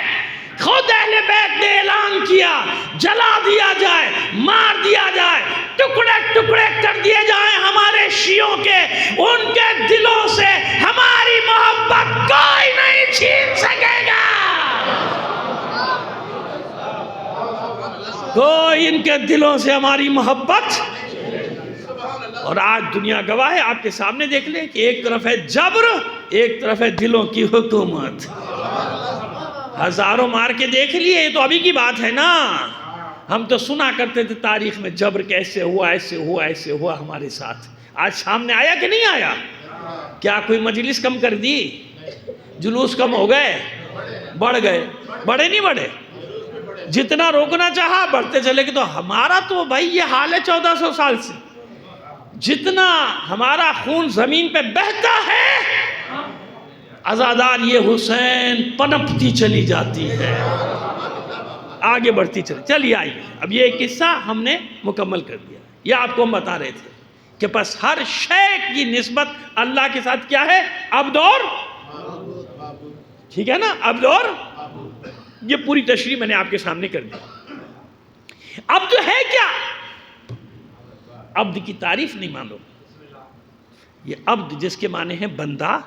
Speaker 2: خود اہل بیت نے اعلان کیا، جلا دیا جائے، مار دیا جائے، ٹکڑے ٹکڑے کر دیے جائیں ہمارے شیعوں کے. ان کے دلوں سے ہماری محبت کوئی نہیں چھین سکے گا. کوئی ان کے دلوں سے ہماری محبت. اور آج دنیا گواہ ہے، آپ کے سامنے دیکھ لیں کہ ایک طرف ہے جبر، ایک طرف ہے دلوں کی حکومت. ہزاروں مار کے دیکھ لیے، یہ تو ابھی کی بات ہے نا. ہم تو سنا کرتے تھے تاریخ میں جبر کیسے ہوا، ایسے ہوا، ایسے ہوا ہمارے ساتھ. آج سامنے آیا کہ نہیں آیا؟ کیا کوئی مجلس کم کر دی؟ جلوس کم ہو گئے؟ بڑھ گئے؟ بڑھے نہیں بڑھے؟ جتنا روکنا چاہا بڑھتے چلے گئے. تو ہمارا تو بھائی یہ حال ہے 1400 سال سے. جتنا ہمارا خون زمین پہ بہتا ہے، عزادار یہ حسین پنپتی چلی جاتی ہے، آگے بڑھتی چلی آئیے. اب یہ قصہ ہم نے مکمل کر دیا. یہ آپ کو ہم بتا رہے تھے کہ پس ہر شے کی نسبت اللہ کے ساتھ کیا ہے؟ عبد اور، ٹھیک ہے نا، عبد اور. یہ پوری تشریح میں نے آپ کے سامنے کر دی. عبد ہے کیا؟ عبد کی تعریف نہیں معلوم. یہ عبد جس کے معنی ہے بندہ.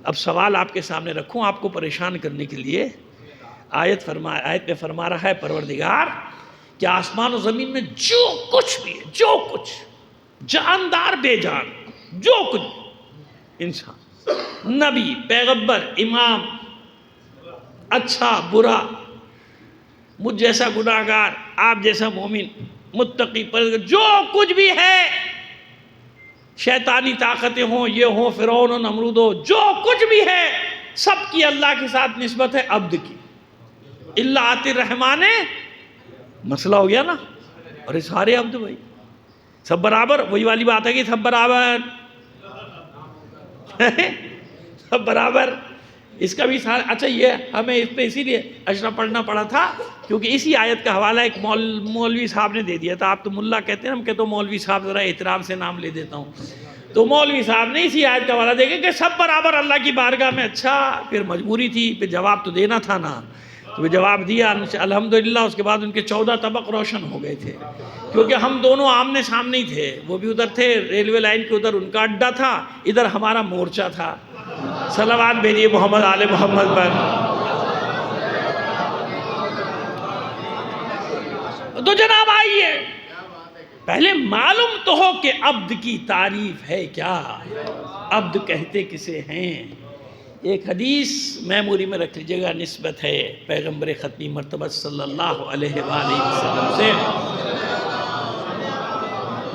Speaker 2: اب سوال آپ کے سامنے رکھوں آپ کو پریشان کرنے کے لیے. آیت میں فرما رہا ہے پروردگار کہ آسمان و زمین میں جو کچھ بھی ہے، جو کچھ جاندار بے جان، جو کچھ انسان، نبی، پیغمبر، امام، اچھا برا، مجھ جیسا گناہگار، آپ جیسا مومن، متقی، پرہیزگار، جو کچھ بھی ہے، شیطانی طاقتیں ہوں، یہ ہوں، فرعون و نمرود ہو، جو کچھ بھی ہے، سب کی اللہ کے ساتھ نسبت ہے عبد کی. اللہ آتی الرحمن مسئلہ ہو گیا نا. اور یہ سارے عبد بھائی سب برابر. وہی والی بات ہے کہ سب برابر سب برابر. اس کا بھی سارا اچھا یہ ہمیں اس پہ اسی لیے اشرا پڑھنا پڑا تھا کیونکہ اسی آیت کا حوالہ ایک مولوی صاحب نے دے دیا تھا. آپ تو ملا کہتے ہیں، ہم کہتے ہیں مولوی صاحب، ذرا احترام سے نام لے دیتا ہوں. تو مولوی صاحب نے اسی آیت کا حوالہ دے کے کہ سب برابر اللہ کی بارگاہ میں. اچھا پھر مجبوری تھی، پھر جواب تو دینا تھا نا. تو وہ جواب دیا الحمدللہ. اس کے بعد ان کے 14 طبق روشن ہو گئے تھے کیونکہ ہم دونوں آمنے سامنے ہی تھے. وہ بھی ادھر تھے ریلوے لائن کے ادھر ان کا اڈا تھا، ادھر ہمارا مورچہ تھا. صلوات بھیجیے محمد آل محمد پر. تو جناب آئیے پہلے معلوم تو ہو کہ عبد کی تعریف ہے کیا، عبد کہتے کسے ہیں. ایک حدیث میموری میں رکھ لیجیے گا، نسبت ہے پیغمبر ختمی مرتبہ صلی اللہ علیہ وآلہ وسلم سے.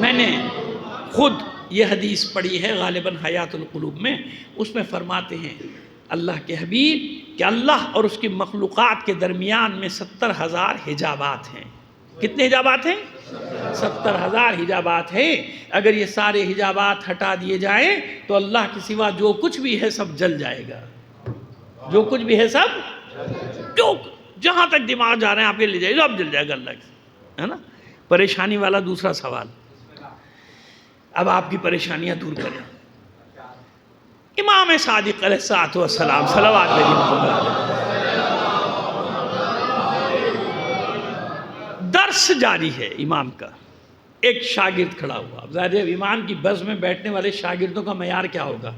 Speaker 2: میں نے خود یہ حدیث پڑھی ہے غالباً حیات القلوب میں. اس میں فرماتے ہیں اللہ کے حبیب کہ اللہ اور اس کی مخلوقات کے درمیان میں 70,000 حجابات ہیں. کتنے حجابات ہیں؟ 70,000 حجابات ہیں. اگر یہ سارے حجابات ہٹا دیے جائیں تو اللہ کے سوا جو کچھ بھی ہے سب جل جائے گا. جو کچھ بھی ہے سب جو جہاں تک دماغ جا رہے ہیں آپ کے لے جائے گا، اب جل جائے گا اللہ کے، ہے نا. پریشانی والا دوسرا سوال. اب آپ کی پریشانیاں دور کریں. امام صادق علیہ السلام صلوات علیہ درس جاری ہے امام کا. ایک شاگرد کھڑا ہوا. اب ظاہر ہے امام کی بز میں بیٹھنے والے شاگردوں کا معیار کیا ہوگا،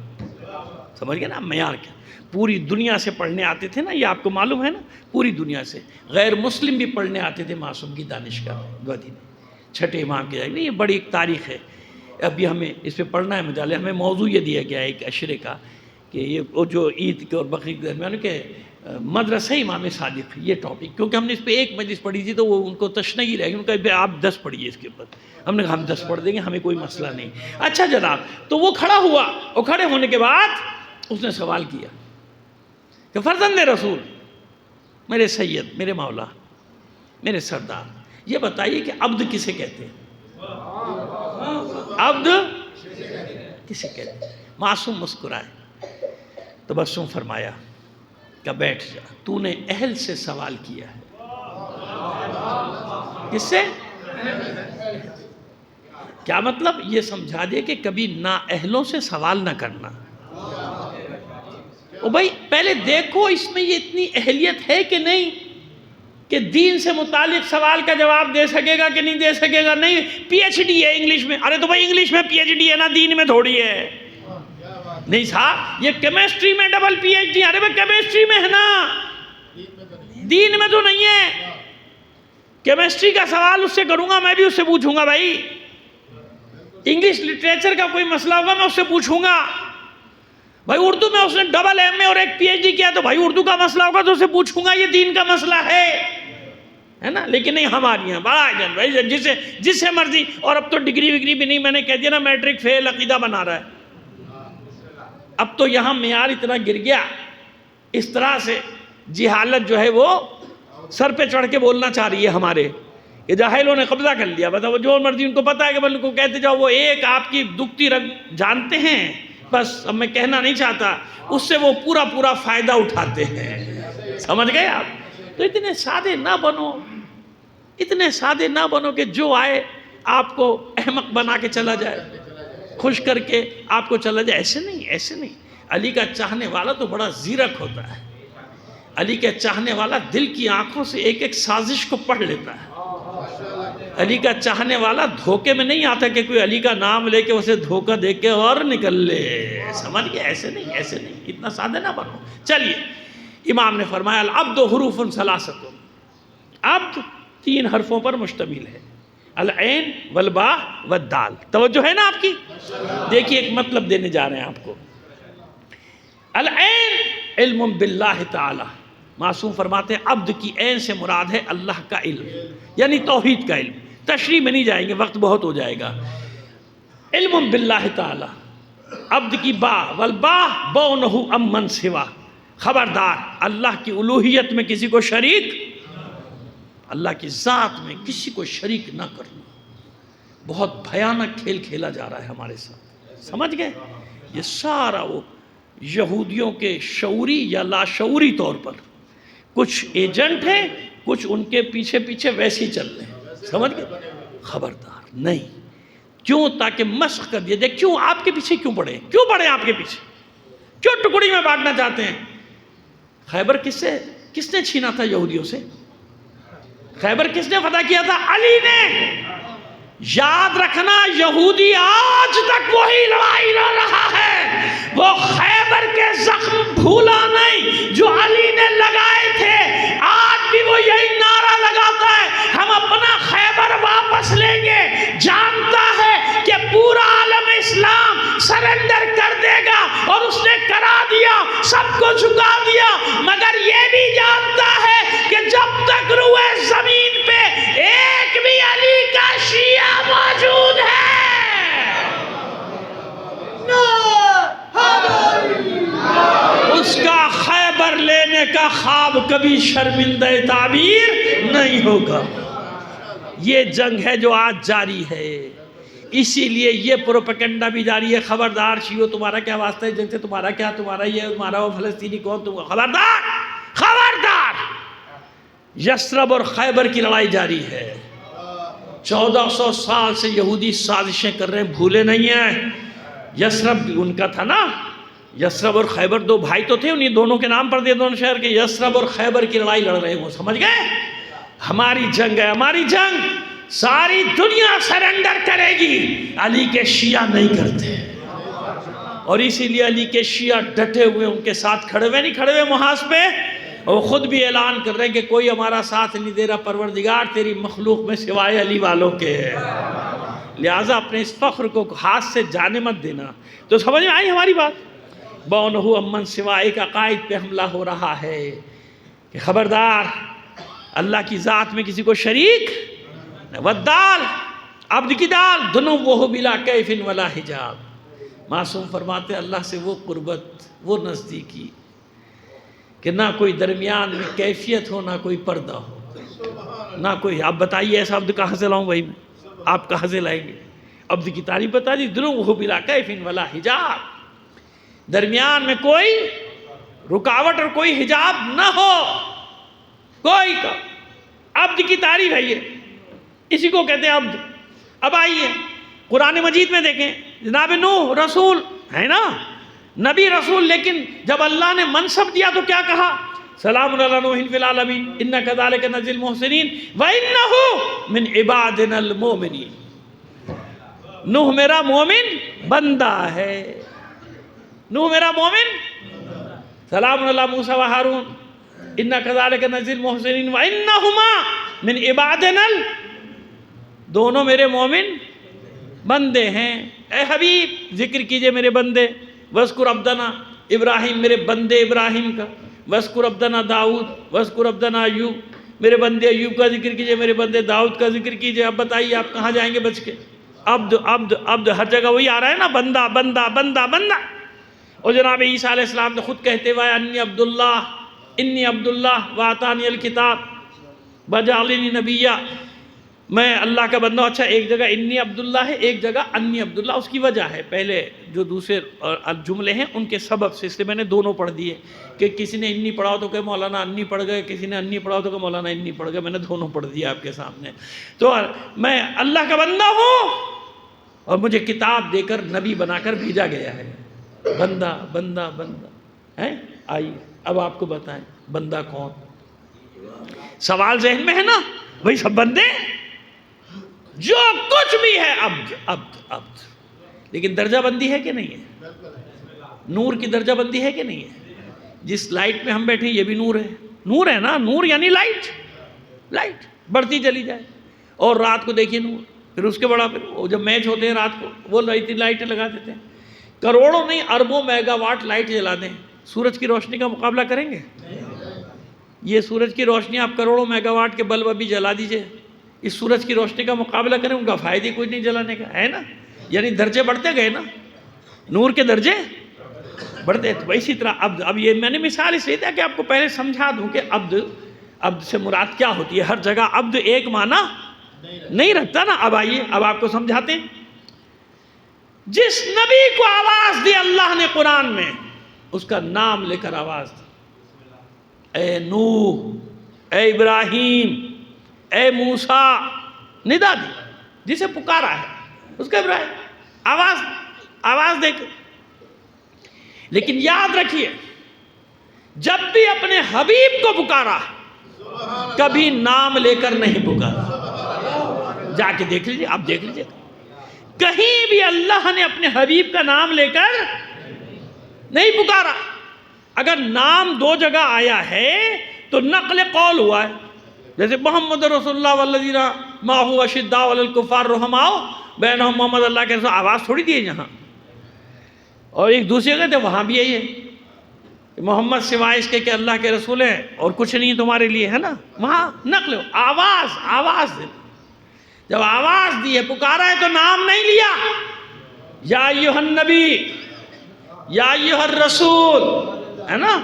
Speaker 2: سمجھ گئے نا معیار کیا. پوری دنیا سے پڑھنے آتے تھے نا، یہ آپ کو معلوم ہے نا. پوری دنیا سے غیر مسلم بھی پڑھنے آتے تھے معصوم کی دانشگاہ گودی میں. چھٹے امام کی جائے. یہ بڑی ایک تاریخ ہے. ابھی ہمیں اس پہ پڑھنا ہے مجالے. ہمیں موضوع یہ دیا گیا ہے ایک عشرے کا کہ یہ وہ جو عید کے اور بقرعید کے درمیان کہ مدرسہ امام صادق، یہ ٹاپک. کیونکہ ہم نے اس پہ ایک مجلس پڑھی تھی تو وہ ان کو تشنگی رہ گئی. ان کا آپ 10 پڑھیے اس کے اوپر. ہم نے کہا ہم 10 پڑھ دیں گے، ہمیں کوئی مسئلہ نہیں. اچھا جناب، تو وہ کھڑا ہوا اور کھڑے ہونے کے بعد اس نے سوال کیا کہ فرزند رسول، میرے سید، میرے مولا، میرے سردار، یہ بتائیے کہ عبد کسے کہتے ہیں؟ عبد کسے کہتے ہیں؟ معصوم مسکرائے. تبسم فرمایا کہ بیٹھ جا، تو نے اہل سے سوال کیا ہے. کس سے؟ کیا مطلب؟ یہ سمجھا دے کہ کبھی نااہلوں سے سوال نہ کرنا. او بھائی پہلے دیکھو اس میں یہ اتنی اہلیت ہے کہ نہیں کہ دین سے متعلق سوال کا جواب دے سکے گا کہ نہیں دے سکے گا. نہیں، پی ایچ ڈی ہے انگلش میں. ارے تو بھائی انگلش میں پی ایچ ڈی ہے نا، دین میں تھوڑی ہے. نہیں صاحب، یہ کیمسٹری میں ڈبل پی ایچ ڈی. ارے بھائی کیمسٹری میں ہے نا، دین میں تو نہیں ہے. کیمسٹری کا سوال اس سے کروں گا، میں بھی اس سے پوچھوں گا. بھائی انگلش لٹریچر کا کوئی مسئلہ ہوگا میں اس سے پوچھوں گا. بھائی اردو میں اس نے ڈبل ایم اے اور ایک پی ایچ ڈی کیا تو بھائی اردو کا مسئلہ ہوگا تو اسے پوچھوں گا. یہ دین کا مسئلہ ہے نا. لیکن نہیں، ہماری ہیں بڑا جن بھائی جس سے مرضی. اور اب تو ڈگری وگری بھی نہیں، میں نے کہہ دیا نا میٹرک فیل عقیدہ بنا رہا ہے. اب تو یہاں معیار اتنا گر گیا اس طرح سے، جہالت جو ہے وہ سر پہ چڑھ کے بولنا چاہ رہی ہے ہمارے. یہ جاہلوں نے قبضہ کر لیا. بتاؤ جو مرضی ان کو پتہ ہے کہ بل کو کہتے جاؤ. وہ ایک آپ کی دکھتی رگ جانتے ہیں، بس اب میں کہنا نہیں چاہتا، اس سے وہ پورا فائدہ اٹھاتے ہیں. سمجھ گئے آپ؟ تو اتنے سادے نہ بنو، اتنے سادے نہ بنو کہ جو آئے آپ کو احمق بنا کے چلا جائے، خوش کر کے آپ کو چلا جائے. ایسے نہیں، ایسے نہیں. علی کا چاہنے والا تو بڑا زیرک ہوتا ہے. علی کا چاہنے والا دل کی آنکھوں سے ایک ایک سازش کو پڑھ لیتا ہے. علی کا چاہنے والا دھوکے میں نہیں آتا کہ کوئی علی کا نام لے کے اسے دھوکہ دے کے اور نکل لے. سمجھ گئے؟ ایسے نہیں، ایسے نہیں. اتنا سادہ نہ بنو. چلیے، امام نے فرمایا العبد حروف ثلاثۃ. عبد 3 حرفوں پر مشتمل ہے، العین والباء والدال. توجہ ہے نا آپ کی؟ دیکھیے ایک مطلب دینے جا رہے ہیں آپ کو. العین علم باللہ تعالی. معصوم فرماتے ہیں عبد کی عین سے مراد ہے اللہ کا علم، یعنی توحید کا علم. تشریح میں نہیں جائیں گے، وقت بہت ہو جائے گا. علم باللہ تعالی. عبد کی با والباء بونہ امن سوا. خبردار اللہ کی الوہیت میں کسی کو شریک، اللہ کی ذات میں کسی کو شریک نہ کرنا۔ بہت بھیانک کھیل کھیلا جا رہا ہے ہمارے ساتھ، سمجھ گئے؟ یہ سارا وہ یہودیوں کے شعوری یا لاشعوری طور پر کچھ ایجنٹ ہیں، کچھ ان کے پیچھے پیچھے ویسے ہی چل رہے ہیں، سمجھ گئے؟ خبردار نہیں، کیوں؟ تاکہ مسخ کر دیا جائے۔ کیوں آپ کے پیچھے کیوں پڑے؟ کیوں پڑے آپ کے پیچھے؟ کیوں ٹکڑی میں بانٹنا چاہتے ہیں؟ خیبر کس نے چھینا تھا یہودیوں سے؟ خیبر کس نے فتح کیا تھا؟ علی نے۔ یاد رکھنا، یہودی آج تک وہی لڑائی لڑ رہا ہے، وہ خیبر کے زخم بھولا نہیں جو علی نے لگائے تھے، آج بھی وہ یہی نعرہ لگاتا ہے، ہم اپنا خیبر واپس لیں گے۔ جانتا ہے کہ پورا عالم اسلام سرنڈر کر دے گا، اور اس نے کرا دیا، سب کو جھکا دیا، مگر یہ بھی جانتا ہے کہ جب تک روئے زمین پہ ایک بھی علی کا شیعہ موجود ہے، اس کا خیبر لینے کا خواب کبھی شرمندہ تعبیر نہیں ہوگا۔ یہ جنگ ہے جو آج جاری ہے، اسی لیے یہ پروپیگنڈا بھی جاری ہے۔ خبردار شیعو، تمہارا کیا واسطہ ہے جنگ سے؟ تمہارا کیا؟ تمہارا یہ، تمہارا وہ فلسطینی کون؟ تم خبردار، خبردار! یثرب اور خیبر کی لڑائی جاری ہے۔ 1400 سال سے یہودی سازشیں کر رہے ہیں، بھولے نہیں ہیں۔ یثرب بھی ان کا تھا نا، یثرب اور خیبر دو بھائی تو تھے، انہیں دونوں کے نام پر دے دونوں شہر کے۔ یثرب اور خیبر کی لڑائی لڑ رہے ہیں وہ، سمجھ گئے؟ ہماری جنگ ہے، ہماری جنگ، ساری دنیا سرنڈر کرے گی، علی کے شیعہ نہیں کرتے۔ اور اسی لیے علی کے شیعہ ڈٹے ہوئے ان کے ساتھ کھڑے ہوئے، نہیں کھڑے ہوئے محاذ پہ، اور خود بھی اعلان کر رہے ہیں کہ کوئی ہمارا ساتھ نہیں دے رہا، پروردگار تیری مخلوق میں سوائے علی والوں کے ہے۔ لہٰذا اپنے اس فخر کو ہاتھ سے جانے مت دینا۔ تو سمجھ میں آئی ہماری بات؟ بَوْنَهُ امن سوائے کا قائد پہ حملہ ہو رہا ہے کہ خبردار، اللہ کی ذات میں کسی کو شریک، وَالدَّالِ، عبد کی دال، دُنُوُّهُ بِلَا كَيْفٍ وَلَا حِجَاب۔ معصوم فرماتے اللہ سے وہ قربت، وہ نزدیکی کہ نہ کوئی درمیان میں کیفیت ہو، نہ کوئی پردہ ہو، نہ کوئی۔ آپ بتائیے ایسا عبد کہاں سے لاؤں بھائی میں؟ آپ کہاں سے لائیں گے؟ عبد کی تعریف بتا دی، دُنُوُّهُ بِلَا كَيْفٍ وَلَا حِجَاب، درمیان میں کوئی رکاوٹ اور کوئی حجاب نہ ہو، کوئی کا۔ عبد کی تعریف ہے یہ، اسی کو کہتے ہیں عبد۔ اب آئیے قرآن مجید میں دیکھیں، جناب نوح رسول ہے نا، نبی رسول، لیکن جب اللہ نے منصب دیا تو کیا کہا؟ سلام علی نوح فی العالمین انا کذالک نجزی المحسنین وانہ من عبادنا المؤمنین۔ نوح میرا مومن بندہ ہے، نوح میرا مومن۔ سلام علی موسیٰ و ہارون انا کذالک نجزی المحسنین وانہما من عبادنا، دونوں میرے مومن بندے ہیں۔ اے حبیب ذکر کیجئے میرے بندے، وذکر عبدنا ابراہیم، میرے بندے ابراہیم کا، وذکر عبدنا داؤد، وذکر عبدنا ایوب، میرے بندے ایوب کا ذکر کیجئے، میرے بندے داؤد کا ذکر کیجئے۔ اب بتائیے آپ کہاں جائیں گے بچ کے؟ عبد عبد عبد، ہر جگہ وہی آ رہا ہے نا، بندہ بندہ بندہ بندہ۔ اور جناب عیسیٰ علیہ السلام نے خود کہتے ہوئے انی عبداللہ، انی عبداللہ وآتانی الکتاب وجعلنی نبیہ، میں اللہ کا بندہ ہوں۔ اچھا، ایک جگہ انی عبداللہ ہے، ایک جگہ انی عبداللہ، اس کی وجہ ہے، پہلے جو دوسرے جملے ہیں ان کے سبب سے، اس لیے میں نے دونوں پڑھ دیے کہ کسی نے انی پڑھا ہو تو کہ مولانا انی پڑھ گئے، کسی نے انی پڑھا ہو تو کہ مولانا انی پڑھ گئے، میں نے دونوں پڑھ دیا آپ کے سامنے۔ تو میں اللہ کا بندہ ہوں اور مجھے کتاب دے کر نبی بنا کر بھیجا گیا ہے۔ بندہ بندہ بندہ ہے۔ آئیے اب آپ کو بتائیں بندہ کون؟ سوال ذہن میں ہے نا؟ وہی سب بندے جو کچھ بھی ہے، عبد عبد عبد۔ لیکن درجہ بندی ہے کہ نہیں ہے؟ نور کی درجہ بندی ہے کہ نہیں ہے؟ جس لائٹ میں ہم بیٹھے ہیں یہ بھی نور ہے، نور ہے نا، نور یعنی لائٹ، لائٹ بڑھتی چلی جائے۔ اور رات کو دیکھیے نور، پھر اس کے بڑا، پھر جب میچ ہوتے ہیں رات کو وہ لائٹیں لگا دیتے ہیں، کروڑوں نہیں اربوں میگا واٹ لائٹ جلا دیں، سورج کی روشنی کا مقابلہ کریں گے؟ یہ سورج کی روشنی آپ کروڑوں میگا واٹ کے بلب ابھی جلا دیجئے، اس سورج کی روشنی کا مقابلہ کریں، ان کا فائدہ ہی کچھ نہیں جلانے کا، ہے نا؟ یعنی درجے بڑھتے گئے نا، نور کے درجے بڑھتے تو اسی طرح عبد. اب یہ میں نے مثال اس لیے دیا کہ آپ کو پہلے سمجھا دوں کہ عبد سے مراد کیا ہوتی ہے. ہر جگہ عبد ایک معنی نہیں رکھتا نا. اب آئیے اب آپ کو سمجھاتے ہیں. جس نبی کو آواز دی اللہ نے قرآن میں اس کا نام لے کر آواز دی. اے نوح، اے ابراہیم، اے موسیٰ، ندا دی. جسے پکارا ہے اس کا ابراہیم آواز دے کر. لیکن یاد رکھیے جب بھی اپنے حبیب کو پکارا کبھی نام لے کر نہیں پکارا. جا کے دیکھ لیجیے، آپ دیکھ لیجیے کہیں بھی اللہ نے اپنے حبیب کا نام لے کر نہیں پکارا. اگر نام دو جگہ آیا ہے تو نقل قول ہوا ہے. جیسے محمد رسول اللہ والذین معہ اشداء علی الکفار رحماء بینہم، محمد اللہ کے رسول، آواز تھوڑی دی ہے یہاں. اور ایک دوسری جگہ تھے وہاں بھی یہی ہے کہ محمد سوائے اس کے کہ اللہ کے رسول ہیں اور کچھ نہیں تمہارے لیے، ہے نا. وہاں نقل ہو آواز دے. جب آواز دی ہے پکارا ہے تو نام نہیں لیا. یا ایھا النبی، یا ایھا الرسول، ہے نا.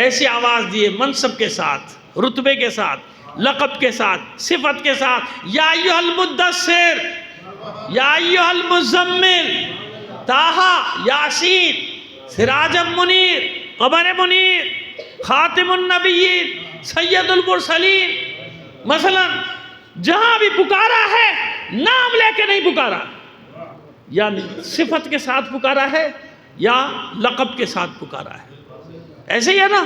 Speaker 2: ایسی آواز دی ہے منصب کے ساتھ، رتبے کے ساتھ، لقب کے ساتھ، صفت کے ساتھ. یا ایھا المدثر، یا ایھا المزمل، طٰہٰ، یاسین، سراج منیر، قمر منیر، خاتم النبیین، سید المرسلین. مثلا جہاں بھی پکارا ہے نام لے کے نہیں پکارا، یا صفت کے ساتھ پکارا ہے یا لقب کے ساتھ پکارا ہے. ایسے ہی ہے نا.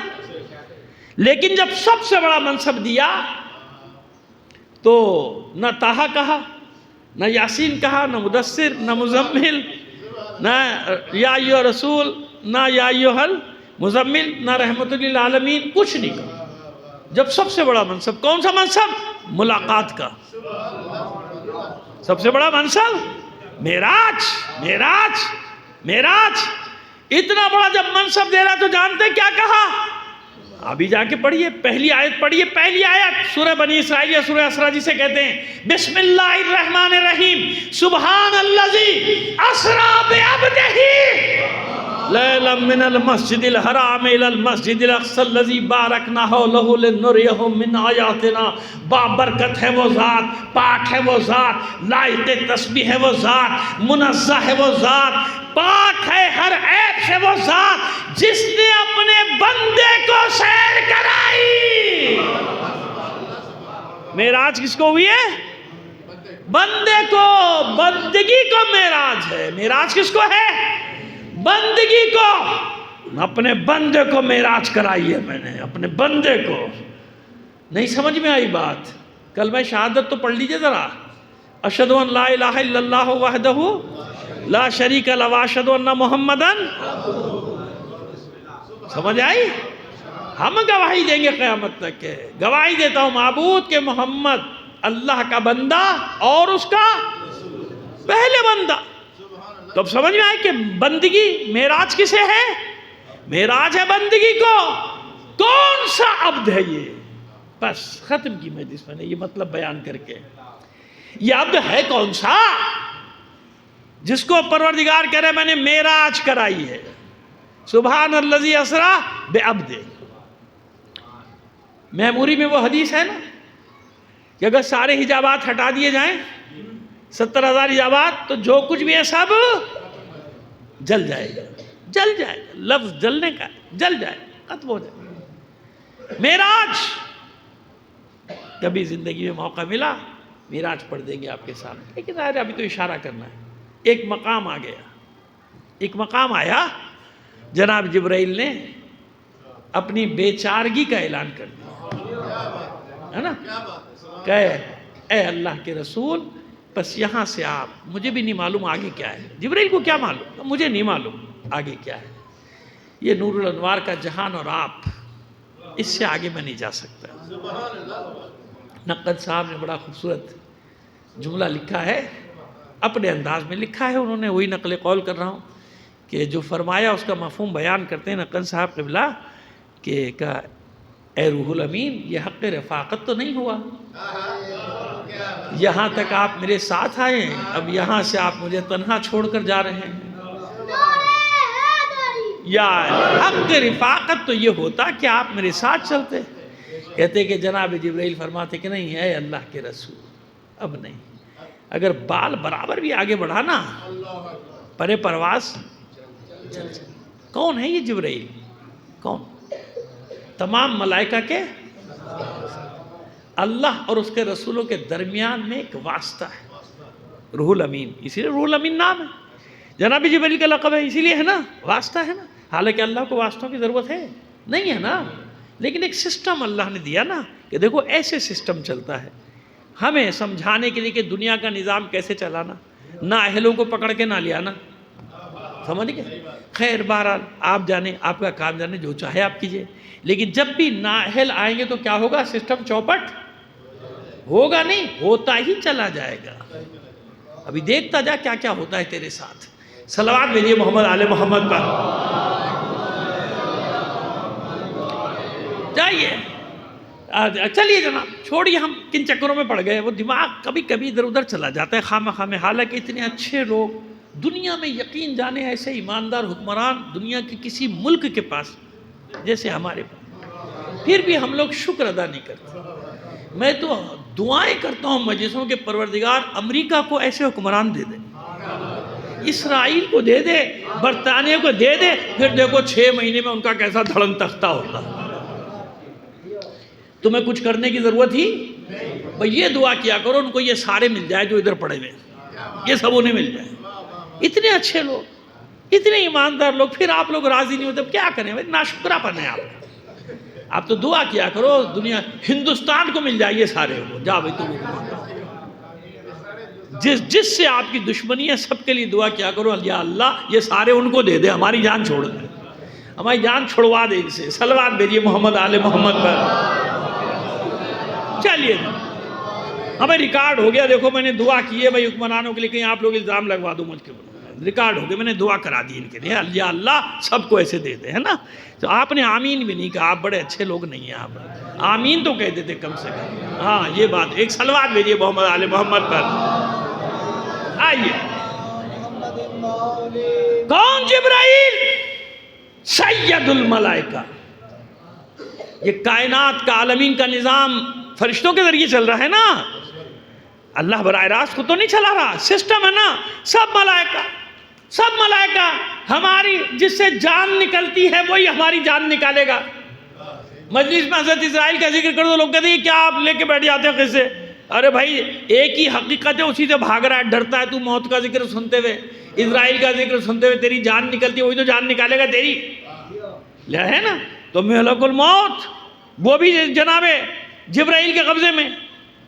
Speaker 2: لیکن جب سب سے بڑا منصب دیا تو نہ طٰہٰ کہا، نہ یاسین کہا، نہ مدثر، نہ مزمل، نہ یا ایھا رسول، نہ یا ایھا المزمل، نہ رحمت للعالمین، کچھ نہیں کہا. جب سب سے بڑا منصب، کون سا منصب؟ ملاقات کا. سب سے بڑا منصب معراج. اتنا بڑا جب منصب دے رہا تو جانتے کیا کہا؟ ابھی جا کے پڑھیے، پہلی آیت پڑھیے. پہلی آیت سورہ بنی اسرائیل یا سورہ اسریٰ جسے کہتے ہیں. بسم اللہ الرحمن الرحیم. سبحان الذی اسریٰ بعبدہ لیلا من المسجد الحرام الی المسجد الاقصی الذی بارکنا حولہ لنریہ من آیاتنا. بابرکت ہے وہ ذات، پاک ہے وہ ذات، لائق تسبیح ہے وہ ذات، منزہ ہے وہ ذات، پاک ہے ہر عیب سے وہ ذات جس نے اپنے بندے کو سیر کرائی. معراج کس کو ہوئی ہے؟ بندے کو. بندگی کو معراج ہے. معراج کس کو ہے؟ بندگی کو. اپنے بندے کو معراج کرائی ہے میں نے، اپنے بندے کو. نہیں سمجھ میں آئی بات؟ کلمہ شہادت تو پڑھ لیجئے ذرا. اشہد ان لا الہ الا اللہ وحدہ لا شریک لہ واشہد ان محمدً. سمجھ آئی؟ ہم گواہی دیں گے قیامت تک کے. گواہی دیتا ہوں معبود کہ محمد اللہ کا بندہ اور اس کا پہلے بندہ. تو اب سمجھ میں آئے کہ بندگی معراج کسے ہے؟ معراج ہے بندگی کو. کون سا عبد ہے یہ؟ بس ختم کی مجلس میں نے یہ مطلب بیان کر کے. یہ عبد ہے کون سا جس کو پروردگار کہہ رہے میں نے معراج کرائی ہے. سبحان الذی اسریٰ بعبدہ. میموری میں وہ حدیث ہے نا کہ اگر سارے حجابات ہٹا دیے جائیں، 70,000 حجابات، تو جو کچھ بھی ہے سب جل جائے گا. جل جائے گا. لفظ جلنے کا، جل جائے گا، ختم ہو جائے گا. معراج کبھی زندگی میں موقع ملا معراج پڑھ دیں گے آپ کے سامنے. لیکن ابھی تو اشارہ کرنا ہے. ایک مقام آ گیا، ایک مقام آیا، جناب جبرائیل نے اپنی بے چارگی کا اعلان کر دیا، ہے نا. کہ اے اللہ کے رسول بس یہاں سے آپ، مجھے بھی نہیں معلوم آگے کیا ہے. جبرائیل کو کیا معلوم؟ مجھے نہیں معلوم آگے کیا ہے. یہ نور الانوار کا جہان اور آپ، اس سے آگے میں نہیں جا سکتا. نقد صاحب نے بڑا خوبصورت جملہ لکھا ہے، اپنے انداز میں لکھا ہے. انہوں نے وہی نقل قول کر رہا ہوں کہ جو فرمایا اس کا مفہوم بیان کرتے ہیں نقد صاحب قبلہ کہ اے روح الامین یہ حق رفاقت تو نہیں ہوا؟ یہاں تک آپ میرے ساتھ آئے ہیں، اب یہاں سے آپ مجھے تنہا چھوڑ کر جا رہے ہیں. یا حق رفاقت تو یہ ہوتا کہ آپ میرے ساتھ چلتے. کہتے کہ جناب جبرائیل فرماتے کہ نہیں اے اللہ کے رسول اب نہیں. اگر بال برابر بھی آگے بڑھانا پرے پرواز چل. کون ہے یہ جبرائیل؟ کون؟ تمام ملائکہ کے اللہ اور اس کے رسولوں کے درمیان میں ایک واسطہ ہے. روح الامین، اسی لیے روح الامین نام ہے. جناب جبرائیل کا لقب ہے اسی لیے ہے نا، واسطہ ہے نا. حالانکہ اللہ کو واسطوں کی ضرورت ہے نہیں ہے نا، لیکن ایک سسٹم اللہ نے دیا نا کہ دیکھو ایسے سسٹم چلتا ہے ہمیں سمجھانے کے لیے کہ دنیا کا نظام کیسے چلانا. نااہلوں کو پکڑ کے نہ لے آنا، سمجھ گئے؟ خیر بہرحال آپ جانیں، آپ کا کام جانیں، جو چاہے آپ کیجئے. لیکن جب بھی نااہل آئیں گے تو کیا ہوگا؟ سسٹم چوپٹ ہوگا نہیں، ہوتا ہی چلا جائے گا. ابھی دیکھتا جا کیا کیا ہوتا ہے تیرے ساتھ. صلوات بھیجیے محمد آل محمد پر. جائیے چلیے جناب، چھوڑیے ہم کن چکروں میں پڑ گئے. وہ دماغ کبھی کبھی ادھر ادھر چلا جاتا ہے خواہ میں. حالانکہ اتنے اچھے لوگ دنیا میں، یقین جانے ایسے ایماندار حکمران دنیا کے کسی ملک کے پاس جیسے ہمارے پاس، پھر بھی ہم لوگ شکر ادا نہیں کرتے. میں تو دعائیں کرتا ہوں مجلسوں کے پروردگار امریکہ کو ایسے حکمران دے دے، اسرائیل کو دے دے، برطانیہ کو دے دے، پھر دیکھو 6 مہینے میں ان کا کیسا دھڑن تختہ ہوتا. تمہیں کچھ کرنے کی ضرورت ہی بھئی یہ دعا کیا کرو ان کو یہ سارے مل جائے جو ادھر پڑے ہوئے، یہ سب انہیں مل جائے. اتنے اچھے لوگ، اتنے ایماندار لوگ، پھر آپ لوگ راضی نہیں ہوتے. کیا کریں بھائی، ناشکرا پن ہے آپ. آپ تو دعا کیا کرو دنیا ہندوستان کو مل جائے یہ سارے ہو جا بھائی. تم جس سے آپ کی دشمنی ہے سب کے لیے دعا کیا کرو، یا اللہ یہ سارے ان کو دے دے، ہماری جان چھوڑ دے، ہماری جان چھڑوا دے ان سے. صلوات بھیجیے محمد آل محمد پر. چلیے ہمیں ریکارڈ ہو گیا. دیکھو میں نے دعا کی ہے بھائی حکمرانوں کے لیے، کہیں آپ لوگ الزام لگوا دو مجھ کے. ریکارڈ ہو گیا، میں نے دعا کرا دی ان کے لیے، یا اللہ سب کو ایسے دے دے، ہے نا. تو آپ نے آمین بھی نہیں کہا، آپ بڑے اچھے لوگ نہیں ہیں. آپ آمین تو کہہ دیتے کم سے کم. ہاں یہ بات. ایک صلوات بھیجیے محمد آل محمد پر. آئیے. کون؟ جبرائیل سید الملائکہ. یہ کائنات کا، عالمین کا نظام فرشتوں کے ذریعے چل رہا ہے نا. اللہ براہ راست کو تو نہیں چلا رہا، سسٹم ہے نا. سب ملائکہ ہماری جس سے جان نکلتی ہے وہی ہماری جان نکالے گا. مجلس میں حضرت اسرائیل کا ذکر کر دو، لوگ کہتے ہیں کیا آپ لے کے بیٹھ جاتے ہیں قصے. ارے بھائی ایک ہی حقیقت ہے، اسی سے بھاگ رہا ہے، ڈرتا ہے. تو موت کا ذکر سنتے ہوئے، اسرائیل کا ذکر سنتے ہوئے تیری جان نکلتی ہے، وہی تو جان نکالے گا تیری، ہے نا. تو ملک الموت وہ بھی جناب جبرائیل کے قبضے میں.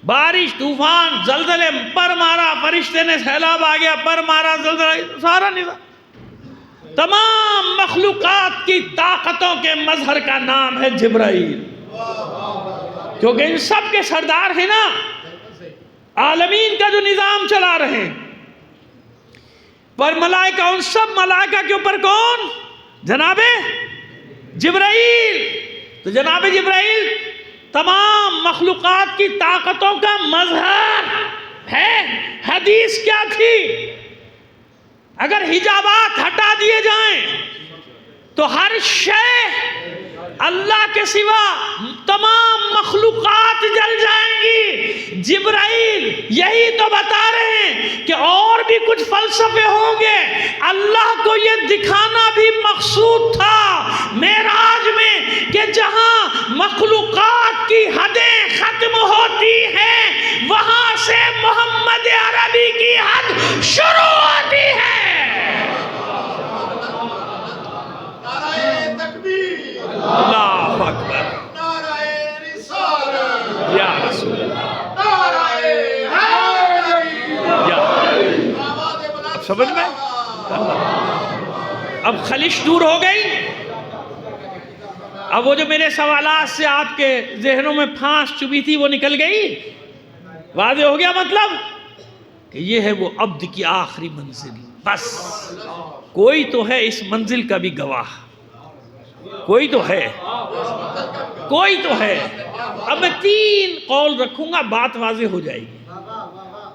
Speaker 2: بارش، طوفان، زلزلے پر مارا، فرشتے نے سیلاب آ گیا، پر مارا، زلزلہ، سارا نظام. تمام مخلوقات کی طاقتوں کے مظہر کا نام ہے جبرائیل، کیونکہ ان سب کے سردار ہیں نا، عالمین کا جو نظام چلا رہے ہیں. پر ملائکہ، ان سب ملائکہ کے اوپر کون؟ جناب جبرائیل. تو جناب جبرائیل تمام مخلوقات کی طاقتوں کا مظہر ہے. حدیث کیا تھی؟ اگر حجابات ہٹا دیے جائیں تو ہر شے اللہ کے سوا تمام مخلوقات جل جائیں گی. جبرائیل یہی تو بتا رہے ہیں کہ اور بھی کچھ فلسفے ہوں گے. اللہ کو یہ دکھانا بھی مقصود تھا معراج میں کہ جہاں مخلوقات کی حدیں ختم ہوتی ہیں وہاں سے محمد عربی کی حد شروع ہوتی ہے. اللہ اکبر. یا رسول اللہ. اب سمجھ میں اب خلش دور ہو گئی. اب وہ جو میرے سوالات سے آپ کے ذہنوں میں پھانس چبھی تھی وہ نکل گئی. واضح ہو گیا مطلب کہ یہ ہے وہ عبد کی آخری منزل. بس کوئی تو ہے اس منزل کا بھی گواہ، کوئی تو ہے، کوئی تو ہے. اب میں 3 قول رکھوں گا، بات واضح ہو جائے گی.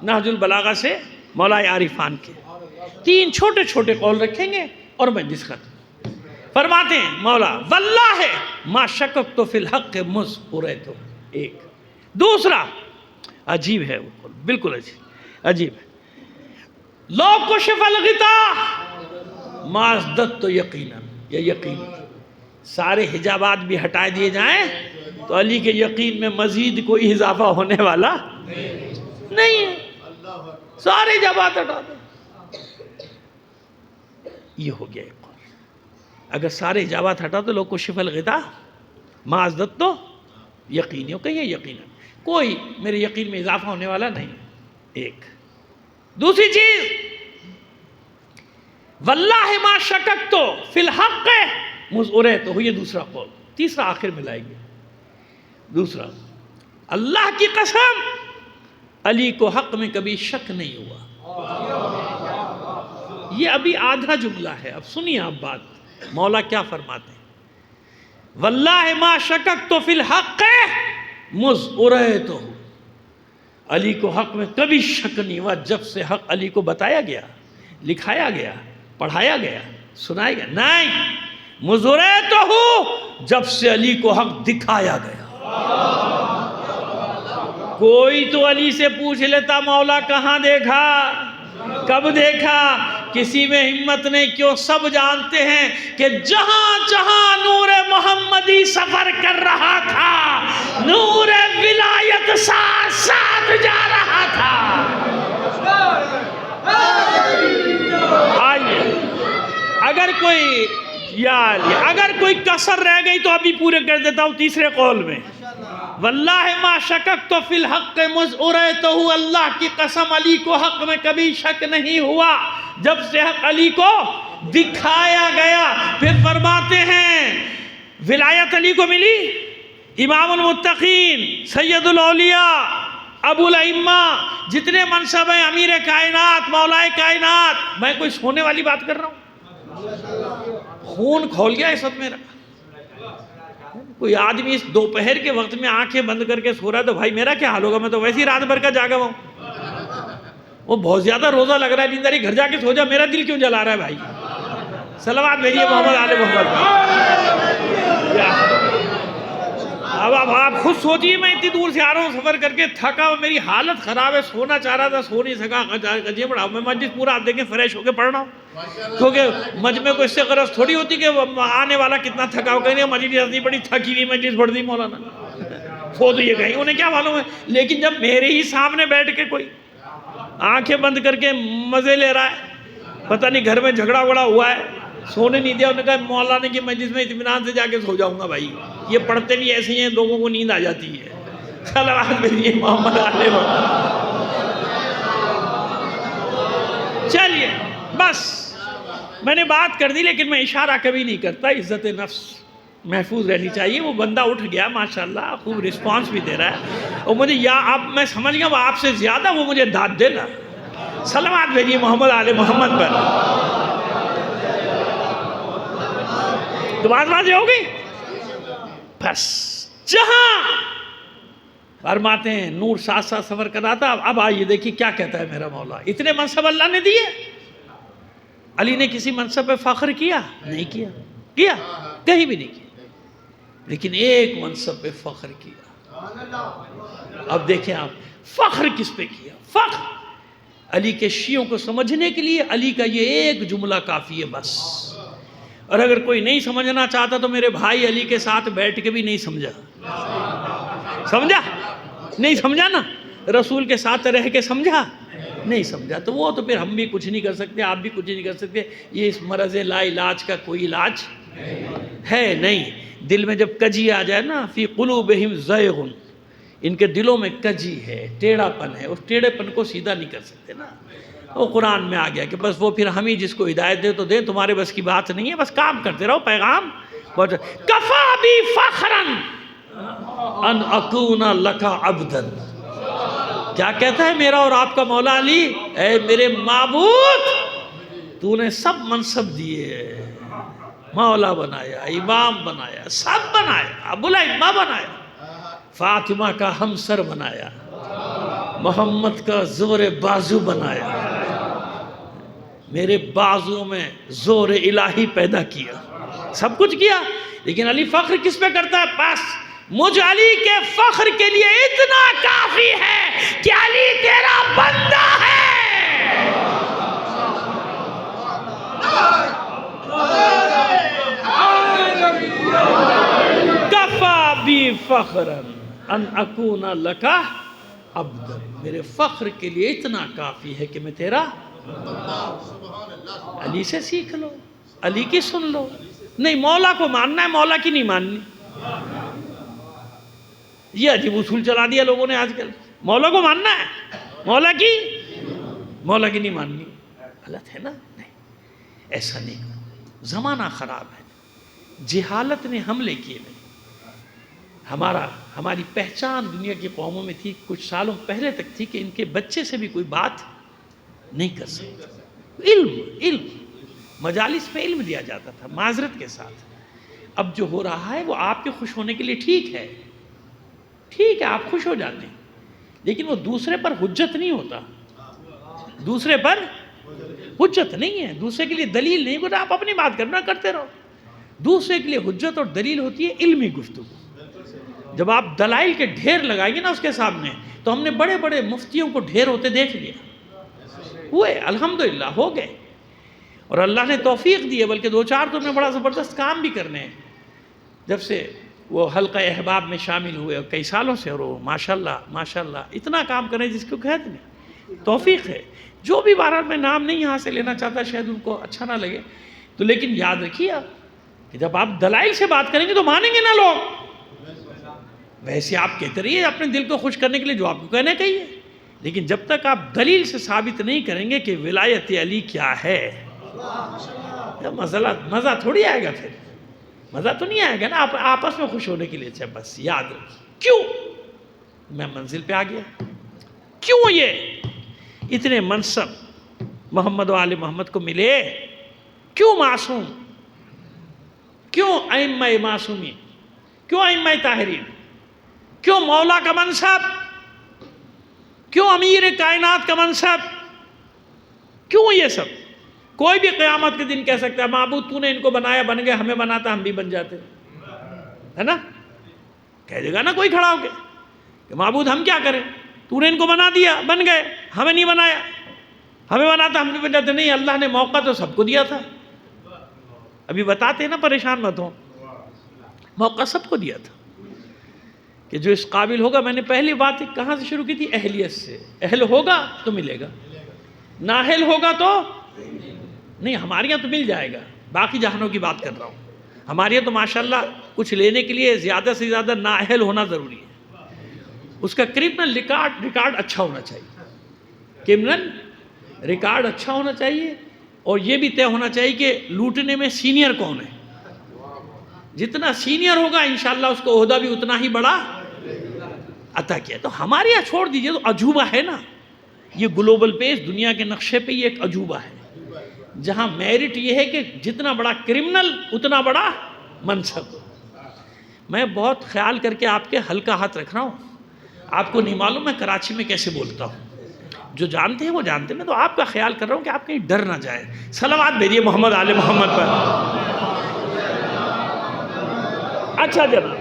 Speaker 2: نہج البلاغہ سے مولا عارفان کے 3 چھوٹے چھوٹے قول رکھیں گے اور مجلس ختم. فرماتے ہیں مولا واللہ ما شکک تو فی الحق مز اریتو. ایک دوسرا عجیب ہے وہ، بالکل عجیب ہے. لو کشف الغطاء ما ازددت یقینا، یہ یقین سارے حجابات بھی ہٹا دیے جائیں تو علی کے یقین میں مزید کوئی اضافہ ہونے والا نہیں ہے. سارے حجابات ہٹا دیں. یہ ہو گیا ایک قول. اگر سارے حجابات ہٹا تو لو کشف الغطاء ما ازددت یقینی، کہیں یقینا کوئی میرے یقین میں اضافہ ہونے والا نہیں. ایک دوسری چیز واللہ ما شککت فی الحق مذ اریتہ، یہ دوسرا قول. تیسرا آخر میں لائیں گے. دوسرا اللہ کی قسم علی کو حق میں کبھی شک نہیں ہوا. یہ ابھی آدھا جملہ ہے. اب سنیے آپ بات، مولا کیا فرماتے ہیں. واللہ ما شککت فی الحق مذ اریتہ، علی کو حق میں کبھی شک نہیں ہوا جب سے حق علی کو بتایا گیا، لکھایا گیا، پڑھایا گیا، سنایا گیا. نہیں، مذ اریتہ جب سے علی کو حق دکھایا گیا. کوئی تو علی سے پوچھ لیتا مولا کہاں دیکھا، کب دیکھا، کسی میں ہمت نہیں. کیوں؟ سب جانتے ہیں کہ جہاں جہاں نور محمدی سفر کر رہا تھا نور ولایت ساتھ ساتھ جا رہا تھا. آئیے اگر کوئی کسر رہ گئی تو ابھی پورے کر دیتا ہوں. تیسرے قول میں واللہ ما شککت فی الحق مذ اریتہ، اللہ کی قسم علی کو حق میں کبھی شک نہیں ہوا جب سے حق علی کو دکھایا گیا. پھر فرماتے ہیں ولایت علی کو ملی، امام المتقین، سید الاولیاء، ابو الائمہ، جتنے منصب ہیں، امیر کائنات، مولا کائنات. میں کوئی سونے والی بات کر رہا ہوں؟ خون کھول گیا اس وقت میرا. کوئی آدمی اس دوپہر کے وقت میں آنکھیں بند کر کے سو رہا ہے تو بھائی میرا کیا حال ہوگا؟ میں تو ویسے ہی رات بھر کا جاگا ہوں. وہ بہت زیادہ روزہ لگ رہا ہے نینداری، گھر جا کے سو جا. میرا دل کیوں جلا رہا ہے بھائی؟ صلوات بھیجیے محمد آل محمد. اب آپ خود سوچیے، میں اتنی دور سے آ رہا ہوں سفر کر کے، تھکا ہوں، میری حالت خراب ہے، سونا چاہ رہا تھا، سو نہیں سکا. گجے بڑھا میں مجلس پورا آپ دیکھیں فریش ہو کے پڑھ رہا ہوں، کیونکہ مجمع کو اس سے غرض تھوڑی ہوتی کہ آنے والا کتنا تھکا ہو. کہیں مجلس اتنی بڑی تھکی ہوئی مجلس پڑھ دی مولانا، سو تو یہ کہیں انہیں کیا معلوم ہے. لیکن جب میرے ہی سامنے بیٹھ کے کوئی آنکھیں بند کر کے مزے لے رہا ہے، پتہ نہیں گھر میں جھگڑا وگڑا ہوا ہے، سونے نہیں دیا، انہوں نے کہا مولانا کی مجلس میں اطمینان سے جا کے سو جاؤں گا. بھائی یہ پڑھتے بھی ایسے ہیں، لوگوں کو نیند آ جاتی ہے. صلوات بھیجیے محمد آل محمد. چلیے بس میں نے بات کر دی، لیکن میں اشارہ کبھی نہیں کرتا. عزت نفس محفوظ رہنی چاہیے. وہ بندہ اٹھ گیا ماشاءاللہ، خوب رسپانس بھی دے رہا ہے، اور مجھے اب میں سمجھ گیا وہ آپ سے زیادہ وہ مجھے داد دے گا. صلوات بھیجیے محمد آل محمد پر. تو بات واضح ہو گئی. بس جہاں فرماتے ہیں نور ساتھ ساتھ سفر کر رہا تھا. اب آئیے دیکھیے کیا کہتا ہے میرا مولا. اتنے منصب اللہ نے دیے، علی نے کسی منصب پہ فخر کیا نہیں؟ کیا کہیں بھی نہیں کیا، لیکن ایک منصب پہ فخر کیا. اب دیکھیں آپ فخر کس پہ کیا. فخر علی کے شیعوں کو سمجھنے کے لیے علی کا یہ ایک جملہ کافی ہے بس. اور اگر کوئی نہیں سمجھنا چاہتا تو میرے بھائی علی کے ساتھ بیٹھ کے بھی نہیں سمجھا. نہیں سمجھا نا، رسول کے ساتھ رہ کے سمجھا نہیں سمجھا. تو وہ تو پھر ہم بھی کچھ نہیں کر سکتے، آپ بھی کچھ نہیں کر سکتے. یہ اس مرض لا علاج کا کوئی علاج ہے نہیں. دل میں جب کجی آ جائے نا، فی قلوبہم زیغ، ان کے دلوں میں کجی ہے، ٹیڑھا پن ہے، اس ٹیڑھے پن کو سیدھا نہیں کر سکتے نا. وہ قرآن میں آ گیا کہ بس وہ پھر ہم ہی جس کو ہدایت دے تو دیں، تمہارے بس کی بات نہیں ہے، بس کام کرتے رہو. پیغام کفا بی فخرا ان اکون لک عبدا. کیا کہتا ہے میرا اور آپ کا مولا علی؟ اے میرے معبود، تو نے سب منصب دیے، مولا بنایا، امام بنایا، سب بنایا، ابو الائمہ بنایا، فاطمہ کا ہمسر بنایا، محمد کا زور بازو بنایا، میرے بازو میں زور الہی پیدا کیا. سب کچھ کیا، لیکن علی فخر کس پہ کرتا ہے؟ بس مجھ علی کے فخر کے لیے اتنا کافی ہے کہ علی تیرا بندہ ہے۔ کفا بی فخرا ان اکون لکا عبدا، میرے فخر کے لیے اتنا کافی ہے کہ میں تیرا، علی سے سیکھ لو، علی کی سن لو۔ نہیں مولا کو ماننا ہے، مولا کی نہیں ماننی۔ یہ عجیب اصول چلا دیا لوگوں نے آج کل، مولا کو ماننا ہے، مولا کی نہیں ماننی۔ غلط ہے نا؟ نہیں، ایسا نہیں کرو، زمانہ خراب ہے، جہالت نے حملے کیے نہیں۔ ہماری پہچان دنیا کی قوموں میں تھی، کچھ سالوں پہلے تک تھی، کہ ان کے بچے سے بھی کوئی بات نہیں کر سکتا۔ علم مجالس میں علم دیا جاتا تھا معذرت کے ساتھ۔ اب جو ہو رہا ہے وہ آپ کے خوش ہونے کے لیے ٹھیک ہے، آپ خوش ہو جاتے ہیں، لیکن وہ دوسرے پر حجت نہیں ہوتا، دوسرے پر حجت نہیں ہے، دوسرے کے لیے دلیل نہیں ہوتا۔ آپ اپنی بات کرتے رہو، دوسرے کے لیے حجت اور دلیل ہوتی ہے علمی گفتگو۔ جب آپ دلائل کے ڈھیر لگائیں گے نا اس کے سامنے، تو ہم نے بڑے بڑے مفتیوں کو ڈھیر ہوتے دیکھ لیا، ہوئے الحمدللہ ہو گئے، اور اللہ نے توفیق دی ہے، بلکہ دو چار تو نے بڑا زبردست کام بھی کرنے ہیں جب سے وہ حلقہ احباب میں شامل ہوئے، اور کئی سالوں سے، اور وہ ماشاءاللہ اتنا کام کریں جس کو قید نہیں، توفیق ہے۔ جو بھی بہرحال میں نام نہیں یہاں سے لینا چاہتا، شاید ان کو اچھا نہ لگے، تو لیکن یاد رکھیے کہ جب آپ دلائل سے بات کریں گے تو مانیں گے نا لوگ۔ ویسے آپ کہتے رہیے اپنے دل کو خوش کرنے کے لیے جو آپ کو کہنے کہیے، لیکن جب تک آپ دلیل سے ثابت نہیں کریں گے کہ ولایت علی کیا ہے، مزہ تھوڑی آئے گا، پھر مزہ تو نہیں آئے گا نا۔ آپ آپس میں خوش ہونے کے لیے اچھا بس یاد رکھیے، کیوں میں منزل پہ آ گیا، کیوں یہ اتنے منصب محمد و آل محمد کو ملے، کیوں معصوم، کیوں ائمہ معصومین، کیوں ائمہ طاہرین، کیوں مولا کا منصب، کیوں امیر کائنات کا منصب، کیوں یہ سب؟ کوئی بھی قیامت کے دن کہہ سکتا ہے معبود تو نے ان کو بنایا، بن گئے، ہمیں بناتا ہم بھی بن جاتے، ہے نا؟ کہہ دے گا نا کوئی کھڑا ہو کے کہ معبود ہم کیا کریں، تو نے ان کو بنا دیا، بن گئے، ہمیں نہیں بنایا، ہمیں بناتا ہم بھی بن جاتے۔ نہیں، اللہ نے موقع تو سب کو دیا تھا، ابھی بتاتے ہیں نا، پریشان مت ہو، موقع سب کو دیا تھا کہ جو اس قابل ہوگا۔ میں نے پہلی بات کہاں سے شروع کی تھی؟ اہلیت سے۔ اہل ہوگا تو ملے گا، نااہل ہوگا تو نہیں۔ ہمارے یہاں تو مل جائے گا، باقی جہانوں کی بات کر رہا ہوں۔ ہمارے یہاں تو ماشاءاللہ کچھ لینے کے لیے زیادہ سے زیادہ نااہل ہونا ضروری ہے، اس کا کرمنل ریکارڈ اچھا ہونا چاہیے، کرمنل ریکارڈ اچھا ہونا چاہیے، اور یہ بھی طے ہونا چاہیے کہ لوٹنے میں سینئر کون ہے۔ جتنا سینئر ہوگا انشاءاللہ اس کو عہدہ بھی اتنا ہی بڑا عطا کیا۔ تو ہمارے یہاں چھوڑ دیجئے، تو عجوبہ ہے نا یہ، گلوبل پیس دنیا کے نقشے پہ یہ ایک عجوبہ ہے، جہاں میرٹ یہ ہے کہ جتنا بڑا کرمنل اتنا بڑا منصب۔ میں بہت خیال کر کے آپ کے ہلکا ہاتھ رکھ رہا ہوں، آپ کو نہیں معلوم میں کراچی میں کیسے بولتا ہوں، جو جانتے ہیں وہ جانتے ہیں، میں تو آپ کا خیال کر رہا ہوں کہ آپ کہیں ڈر نہ جائے۔ صلوات بھیجیے محمد آل محمد پر۔ اچھا جناب،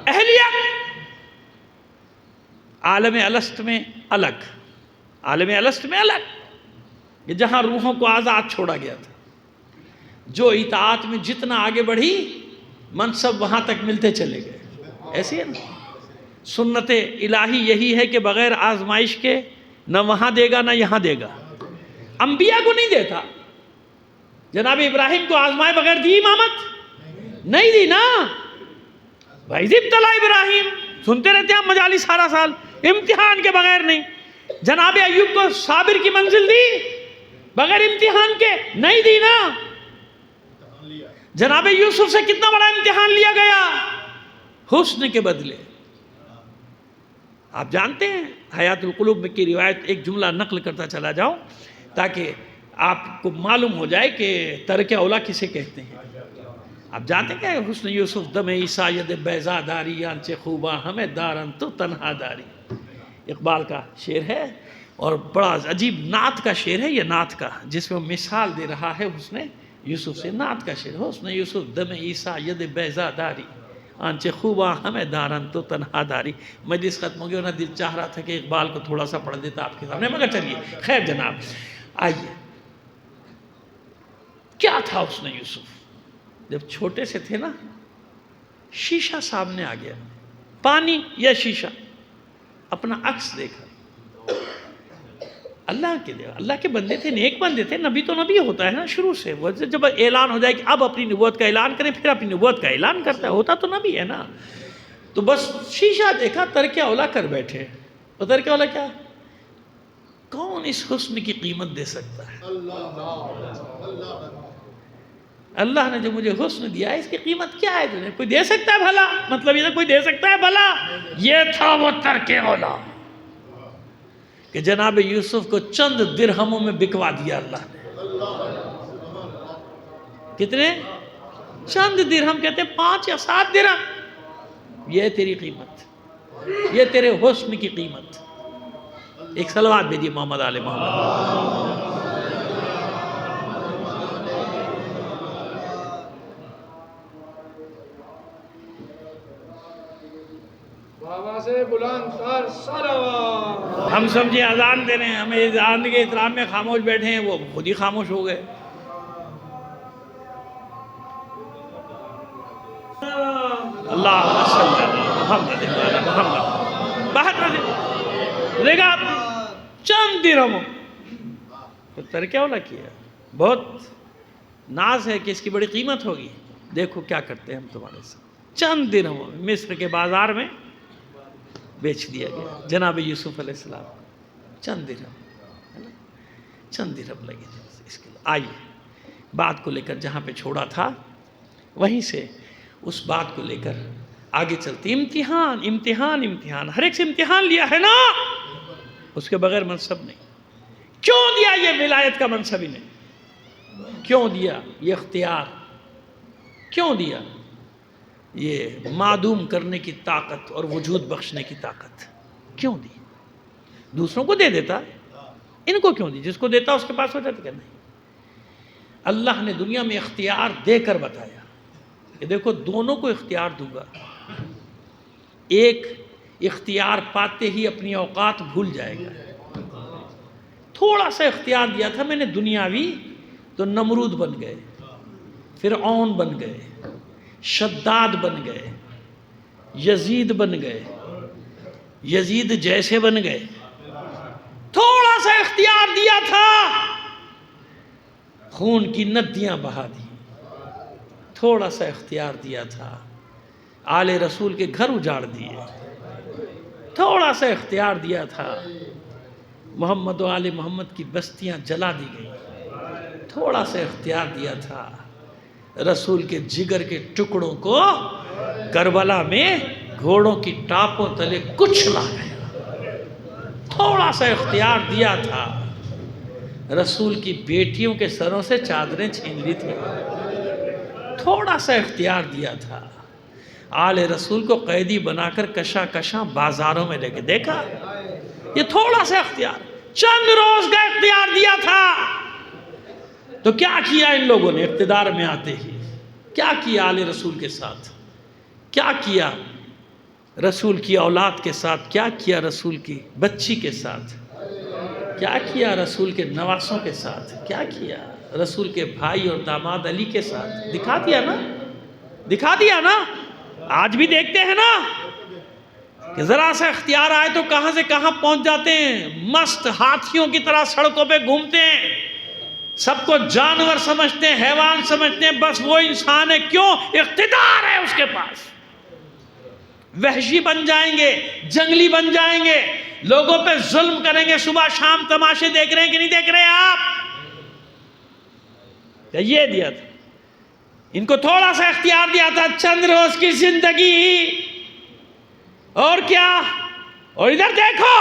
Speaker 2: اہلیت عالم الست میں الگ، عالم الست میں الگ، کہ جہاں روحوں کو آزاد چھوڑا گیا تھا، جو اطاعت میں جتنا آگے بڑھی منصب وہاں تک ملتے چلے گئے۔ ایسی ہے نا سنت الہی، یہی ہے کہ بغیر آزمائش کے نہ وہاں دے گا نہ یہاں دے گا۔ انبیاء کو نہیں دیتا، جناب ابراہیم کو آزمائے بغیر دی امامت؟ نہیں دی نا۔ وَإِذِ ابْتَلَىٰ ابراہیم، سنتے رہتے ہیں ہم مجالس سارا سال، امتحان کے بغیر نہیں۔ جناب ایوب کو صابر کی منزل دی بغیر امتحان کے؟ نہیں دی نا۔ جناب یوسف سے کتنا بڑا امتحان لیا گیا حسن کے بدلے۔ آپ جانتے ہیں حیات القلوب میں کی روایت، ایک جملہ نقل کرتا چلا جاؤں تاکہ آپ کو معلوم ہو جائے کہ ترک اولا کسے کہتے ہیں۔ آپ جانتے ہیں کہ حسن یوسف دم عیسیٰ ید بیضا داری، آنچے خوباں ہمیں دارن تو تنہا داری، اقبال کا شعر ہے، اور بڑا عجیب نعت کا شعر ہے یہ، نعت کا، جس میں مثال دے رہا ہے حسن یوسف سے نعت کا شعر، حسن یوسف دم عیسیٰ ید بیضا داری آنچہ خوباں ہمیں دارن تو تنہا داری۔ مجلس ختم ہو گیا، انہیں دل چاہ رہا تھا کہ اقبال کو تھوڑا سا پڑھ دیتا آپ کے سامنے، مگر چلیے خیر جناب آئیے۔ کیا تھا حسن یوسف؟ جب چھوٹے سے تھے نا، شیشہ سامنے آ گیا، پانی یا شیشہ، اپنا عکس دیکھا۔ اللہ کے بندے تھے، نیک بندے تھے، نبی تو نبی ہوتا ہے نا شروع سے، وہ جب اعلان ہو جائے کہ اب اپنی نبوت کا اعلان کریں، پھر اپنی نبوت کا اعلان کرتا ہے، ہوتا تو نبی ہے نا۔ تو بس شیشہ دیکھا، ترک اولا کر بیٹھے۔ اور ترک اولا کیا؟ کون اس حسن کی قیمت دے سکتا ہے؟ اللہ نے جو مجھے حسن دیا ہے، اس کی قیمت کیا ہے؟ تجھے کوئی دے سکتا ہے بھلا؟ مطلب یہ کوئی دے سکتا ہے بھلا؟ یہ تھا وہ ترک اولا کہ جناب یوسف کو چند درہموں میں بکوا دیا اللہ نے۔ کتنے؟ چند درہم، کہتے ہیں 5 یا 7 درہم۔ یہ تیری قیمت، یہ تیرے حسن کی قیمت۔ ایک صلوات بھیجیے محمد آل محمد۔
Speaker 3: بابا سے بلند تر صلوات۔
Speaker 2: ہم سمجھے اذان دے رہے ہیں، ہمیں اذان کے احترام میں خاموش بیٹھے ہیں، وہ خود ہی خاموش ہو گئے۔ اللہ صلی اللہ محمد بہت مزے دیکھا چند درہموں تو ترکہ اولا کیا۔ بہت ناز ہے کہ اس کی بڑی قیمت ہوگی، دیکھو کیا کرتے ہیں ہم تمہارے ساتھ۔ چند درہموں مصر کے بازار میں بیچ دیا گیا جناب یوسف علیہ السلام۔ چند درہم، چند درہم لگے تھے اس کے لیے۔ آئیے بات کو لے کر جہاں پہ چھوڑا تھا وہیں سے اس بات کو لے کر آگے چلتے۔ امتحان امتحان امتحان، ہر ایک سے امتحان لیا ہے نا، اس کے بغیر منصب نہیں۔ کیوں دیا یہ ولایت کا منصب ہی نہیں؟ کیوں دیا یہ اختیار؟ کیوں دیا یہ معدوم کرنے کی طاقت اور وجود بخشنے کی طاقت؟ کیوں دی؟ دوسروں کو دے دیتا، ان کو کیوں دی؟ جس کو دیتا اس کے پاس ہو جاتا کہ نہیں؟ اللہ نے دنیا میں اختیار دے کر بتایا کہ دیکھو دونوں کو اختیار دوں گا۔ ایک اختیار پاتے ہی اپنی اوقات بھول جائے گا۔ تھوڑا سا اختیار دیا تھا میں نے دنیاوی، تو نمرود بن گئے، فرعون بن گئے، شداد بن گئے، یزید بن گئے، یزید جیسے بن گئے۔ تھوڑا سا اختیار دیا تھا، خون کی ندیاں بہا دی۔ تھوڑا سا اختیار دیا تھا، آل رسول کے گھر اجاڑ دیے۔ تھوڑا سا اختیار دیا تھا، محمد و آل محمد کی بستیاں جلا دی گئیں۔ تھوڑا سا اختیار دیا تھا، رسول کے جگر کے ٹکڑوں کو کربلا میں گھوڑوں کی ٹاپوں تلے کچلا گیا۔ تھوڑا سا اختیار دیا تھا، رسول کی بیٹیوں کے سروں سے چادریں چھین لی تھی۔ تھوڑا سا اختیار دیا تھا، آل رسول کو قیدی بنا کر کشاں کشاں بازاروں میں لے کے دیکھا۔ یہ تھوڑا سا اختیار، چند روز کا اختیار دیا تھا۔ تو کیا کیا ان لوگوں نے اقتدار میں آتے ہی؟ کیا کیا آل رسول کے ساتھ؟ کیا کیا رسول کی اولاد کے ساتھ؟ کیا کیا رسول کی بچی کے ساتھ؟ کیا کیا رسول کے نواسوں کے ساتھ؟ کیا کیا رسول کے بھائی اور داماد علی کے ساتھ؟ دکھا دیا نا، دکھا دیا نا۔ آج بھی دیکھتے ہیں نا کہ ذرا سا اختیار آئے تو کہاں سے کہاں پہنچ جاتے ہیں، مست ہاتھیوں کی طرح سڑکوں پہ گھومتے ہیں، سب کو جانور سمجھتے ہیں، حیوان سمجھتے ہیں، بس وہ انسان ہے۔ کیوں؟ اقتدار ہے اس کے پاس۔ وحشی بن جائیں گے، جنگلی بن جائیں گے، لوگوں پہ ظلم کریں گے۔ صبح شام تماشے دیکھ رہے ہیں کہ نہیں دیکھ رہے آپ؟ یہ دیا تھا ان کو، تھوڑا سا اختیار دیا تھا، چند روز کی زندگی، اور کیا؟ اور ادھر دیکھو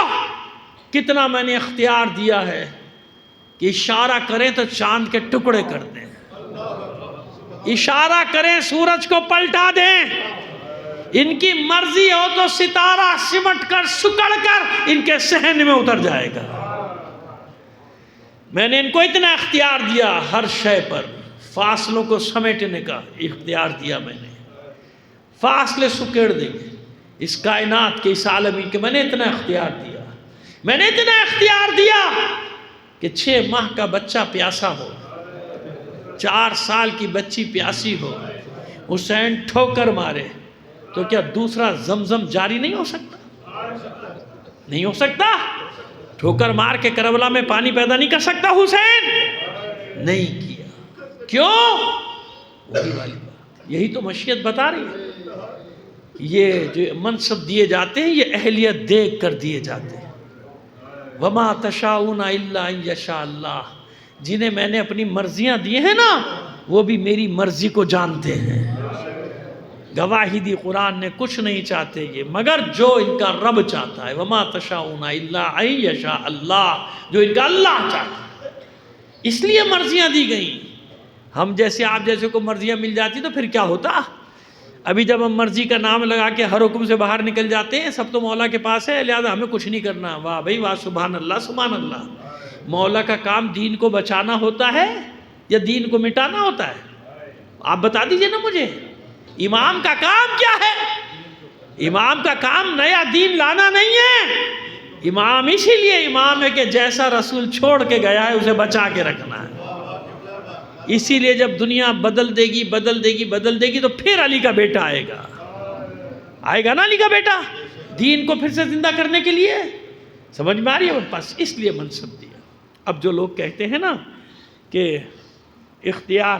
Speaker 2: کتنا میں نے اختیار دیا ہے کہ اشارہ کریں تو چاند کے ٹکڑے کر دیں، اشارہ کریں سورج کو پلٹا دیں، ان کی مرضی ہو تو ستارہ سمٹ کر سکڑ کر ان کے صحن میں اتر جائے گا۔ میں نے ان کو اتنا اختیار دیا ہر شے پر، فاصلوں کو سمیٹنے کا اختیار دیا میں نے، فاصلے سکیڑ دیں گے اس کائنات کے، اس عالمین کے، میں نے اتنا اختیار دیا، میں نے اتنا اختیار دیا کہ 6 ماہ کا بچہ پیاسا ہو، 4 سال کی بچی پیاسی ہو، حسین ٹھوکر مارے تو کیا دوسرا زمزم جاری نہیں ہو سکتا؟ نہیں ہو سکتا؟ ٹھوکر مار کے کربلا میں پانی پیدا نہیں کر سکتا حسین؟ نہیں کیا، کیوں؟ وہی والی بات، یہی تو مشیت بتا رہی ہے۔ یہ جو منصب دیے جاتے ہیں یہ اہلیت دیکھ کر دیے جاتے ہیں۔ وَمَا تَشَاءُونَ إِلَّا أَن يَشَاءَ اللَّهُ، جنہیں میں نے اپنی مرضیاں دی ہیں نا وہ بھی میری مرضی کو جانتے ہیں۔ گواہی دی قرآن نے، کچھ نہیں چاہتے یہ مگر جو ان کا رب چاہتا ہے۔ وَمَا تَشَاءُونَ إِلَّا أَن يَشَاءَ اللَّهُ، جو ان کا اللہ چاہتا ہے، اس لیے مرضیاں دی گئیں۔ ہم جیسے آپ جیسے کو مرضیاں مل جاتی تو پھر کیا ہوتا؟ ابھی جب ہم مرضی کا نام لگا کے ہر حکم سے باہر نکل جاتے ہیں، سب تو مولا کے پاس ہے، لہذا ہمیں کچھ نہیں کرنا۔ واہ بھائی واہ، سبحان اللہ سبحان اللہ۔ مولا کا کام دین کو بچانا ہوتا ہے یا دین کو مٹانا ہوتا ہے؟ آپ بتا دیجئے نا مجھے، امام کا کام کیا ہے؟ امام کا کام نیا دین لانا نہیں ہے۔ امام اسی لیے امام ہے کہ جیسا رسول چھوڑ کے گیا ہے اسے بچا کے رکھنا ہے۔ اسی لیے جب دنیا بدل دے گی بدل دے گی بدل دے گی تو پھر علی کا بیٹا آئے گا، آئے گا نا علی کا بیٹا، دین کو پھر سے زندہ کرنے کے لیے۔ سمجھ میں آ رہی ہے؟ بس اس لیے منصب دیا۔ اب جو لوگ کہتے ہیں نا کہ اختیار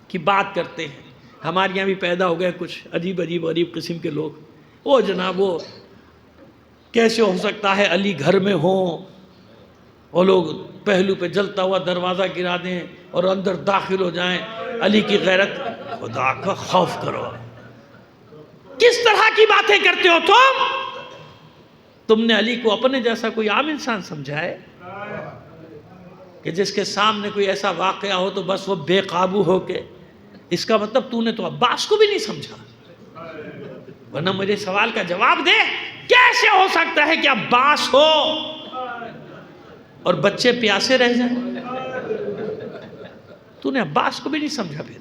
Speaker 2: کی بات کرتے ہیں، ہمارے یہاں بھی پیدا ہو گئے کچھ عجیب عجیب قسم کے لوگ، وہ جناب وہ کیسے ہو سکتا ہے علی گھر میں ہوں، وہ لوگ پہلو پہ جلتا ہوا دروازہ گرا دیں اور اندر داخل ہو جائیں، علی کی غیرت، خدا کا خوف کرو۔ کس طرح کی باتیں کرتے ہو تم نے علی کو اپنے جیسا کوئی عام انسان سمجھا ہے کہ جس کے سامنے کوئی ایسا واقعہ ہو تو بس وہ بے قابو ہو کے، اس کا مطلب تو نے تو عباس کو بھی نہیں سمجھا۔ ورنہ مجھے سوال کا جواب دے، کیسے ہو سکتا ہے کہ عباس ہو اور بچے پیاسے رہ جائیں؟ تو نے عباس کو بھی نہیں سمجھا، پھر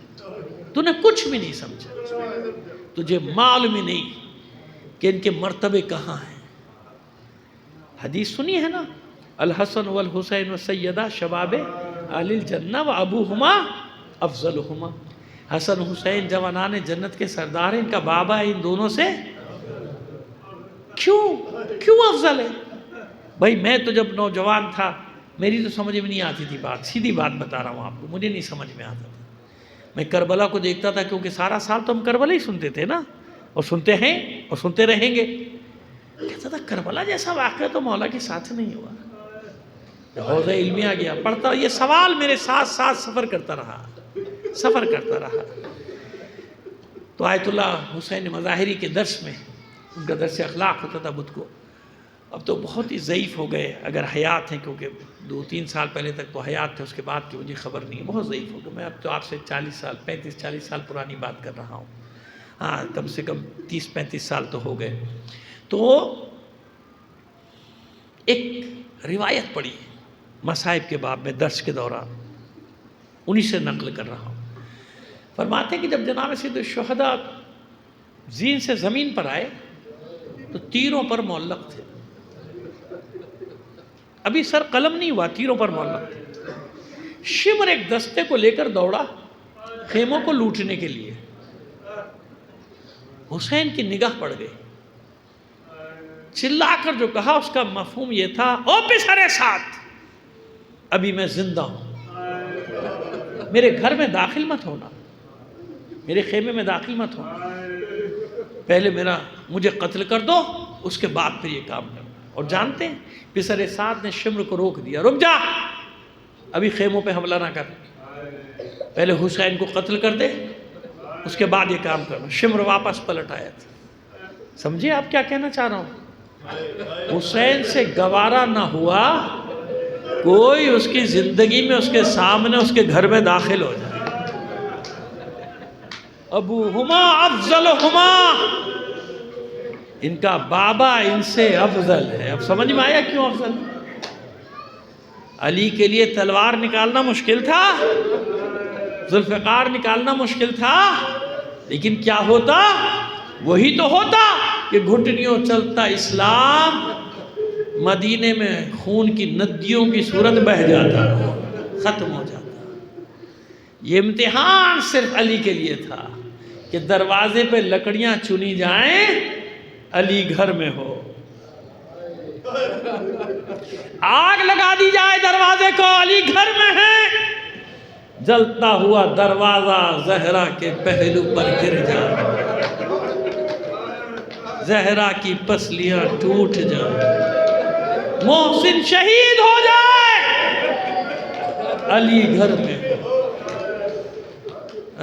Speaker 2: تو نے کچھ بھی نہیں سمجھا، تجھے معلوم ہی نہیں کہ ان کے مرتبے کہاں ہیں۔ حدیث سنی ہے نا، الحسن والحسین والسیدہ شباب اہل الجنہ و ابوہما افضلہما، حسن حسین جوانان جنت کے سردار ہیں، ان کا بابا ہے ان دونوں سے کیوں افضل ہے؟ بھائی میں تو جب نوجوان تھا میری تو سمجھ میں نہیں آتی تھی بات، سیدھی بات بتا رہا ہوں آپ کو، مجھے نہیں سمجھ میں آتا تھا۔ میں کربلا کو دیکھتا تھا کیونکہ سارا سال تو ہم کربلا ہی سنتے تھے نا، اور سنتے ہیں اور سنتے رہیں گے۔ کہتا تھا کربلا جیسا واقعہ تو مولا کے ساتھ نہیں ہوا۔ حوضہ علمیہ گیا، پڑھتا، یہ سوال میرے ساتھ سفر کرتا رہا۔ تو آیت اللہ حسین مظاہری کے درس میں، ان کا درس اخلاق ہوتا تھا بدھ کو، اب تو بہت ہی ضعیف ہو گئے، اگر حیات ہیں، کیونکہ 2-3 سال پہلے تک تو حیات تھے، اس کے بعد کی مجھے خبر نہیں ہے، بہت ضعیف ہو گئے۔ میں اب تو آپ سے 35-40 سال پرانی بات کر رہا ہوں، ہاں کم سے کم 30-35 سال تو ہو گئے۔ تو ایک روایت پڑھی مصائب کے باب میں درس کے دوران، انہی سے نقل کر رہا ہوں۔ فرماتے ہیں کہ جب جناب سید الشہداء زین سے زمین پر آئے تو تیروں پر معلق تھے، ابھی سر قلم نہیں ہوا، تیروں پر معلق تھے۔ شمر ایک دستے کو لے کر دوڑا خیموں کو لوٹنے کے لیے، حسین کی نگاہ پڑ گئی، چلا کر جو کہا اس کا مفہوم یہ تھا، او پسر ساتھ، ابھی میں زندہ ہوں، میرے گھر میں داخل مت ہونا، میرے خیمے میں داخل مت ہونا، پہلے مجھے قتل کر دو، اس کے بعد پھر یہ کام کرنا۔ اور جانتے ہیں پسر سعد نے شمر کو روک دیا، رک جا، ابھی خیموں پہ حملہ نہ کر، پہلے حسین کو قتل کر دے، اس کے بعد یہ کام کرنا۔ شمر واپس پلٹ آیا تھا۔ سمجھے آپ کیا کہنا چاہ رہا ہوں؟ حسین سے گوارا نہ ہوا کوئی اس کی زندگی میں اس کے سامنے اس کے گھر میں داخل ہو جائے۔ ابوہما افضلہما، ان کا بابا ان سے افضل ہے۔ اب سمجھ میں آیا کیوں افضل ہے؟ علی کے لیے تلوار نکالنا مشکل تھا، ذوالفقار نکالنا مشکل تھا، لیکن کیا ہوتا؟ وہی تو ہوتا کہ گھٹنیوں چلتا اسلام مدینے میں خون کی ندیوں کی صورت بہہ جاتا، ختم ہو جاتا۔ یہ امتحان صرف علی کے لیے تھا کہ دروازے پہ لکڑیاں چنی جائیں، علی گھر میں ہو، آگ لگا دی جائے دروازے کو، علی گھر میں ہے، جلتا ہوا دروازہ زہرا کے پہلو پر گر جائے، زہرا کی پسلیاں ٹوٹ جائیں، محسن شہید ہو جائے، علی گھر میں ہو،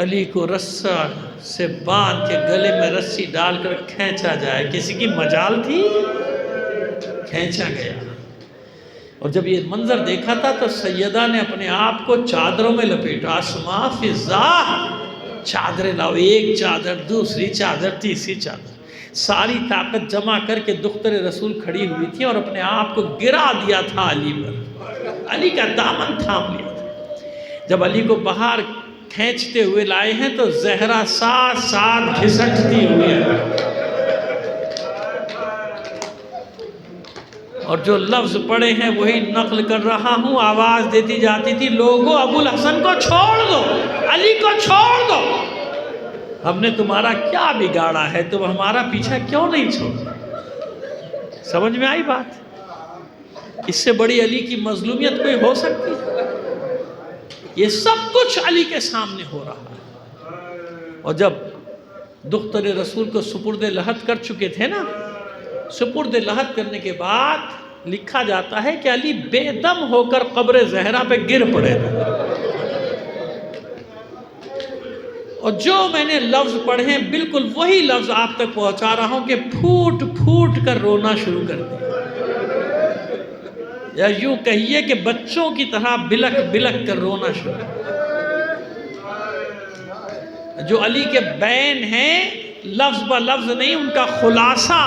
Speaker 2: علی کو رسہ سے باندھ کے گلے میں رسی ڈال کر کھینچا جائے۔ کسی کی مجال تھی؟ کھینچا گیا۔ اور جب یہ منظر دیکھا تھا تو سیدہ نے اپنے آپ کو چادروں میں لپیٹا، اسما فضا، چادریں لاؤ، ایک چادر، دوسری چادر، تیسری چادر، ساری طاقت جمع کر کے دختر رسول کھڑی ہوئی تھی اور اپنے آپ کو گرا دیا تھا علی پر، علی کا دامن تھام لیا تھا۔ جب علی کو باہر کھینچتے ہوئے لائے ہیں تو زہرا ساتھ ساتھ گھسٹتی ہوئی ہے، اور جو لفظ پڑے ہیں وہی نقل کر رہا ہوں۔ آواز دیتی جاتی تھی، لوگو ابو الحسن کو چھوڑ دو، علی کو چھوڑ دو، ہم نے تمہارا کیا بگاڑا ہے، تم ہمارا پیچھا کیوں نہیں چھوڑ؟ سمجھ میں آئی بات؟ اس سے بڑی علی کی مظلومیت کوئی ہو سکتی ہے؟ یہ سب کچھ علی کے سامنے ہو رہا ہے۔ اور جب دختر رسول کو سپرد لحد کر چکے تھے نا، سپرد لحد کرنے کے بعد لکھا جاتا ہے کہ علی بے دم ہو کر قبر زہرا پہ گر پڑے تھے، اور جو میں نے لفظ پڑھے ہیں بالکل وہی لفظ آپ تک پہنچا رہا ہوں کہ پھوٹ پھوٹ کر رونا شروع کر دیا، یا یوں کہیے کہ بچوں کی طرح بلک بلک کر رونا شروع۔ جو علی کے بین ہیں لفظ با لفظ نہیں، ان کا خلاصہ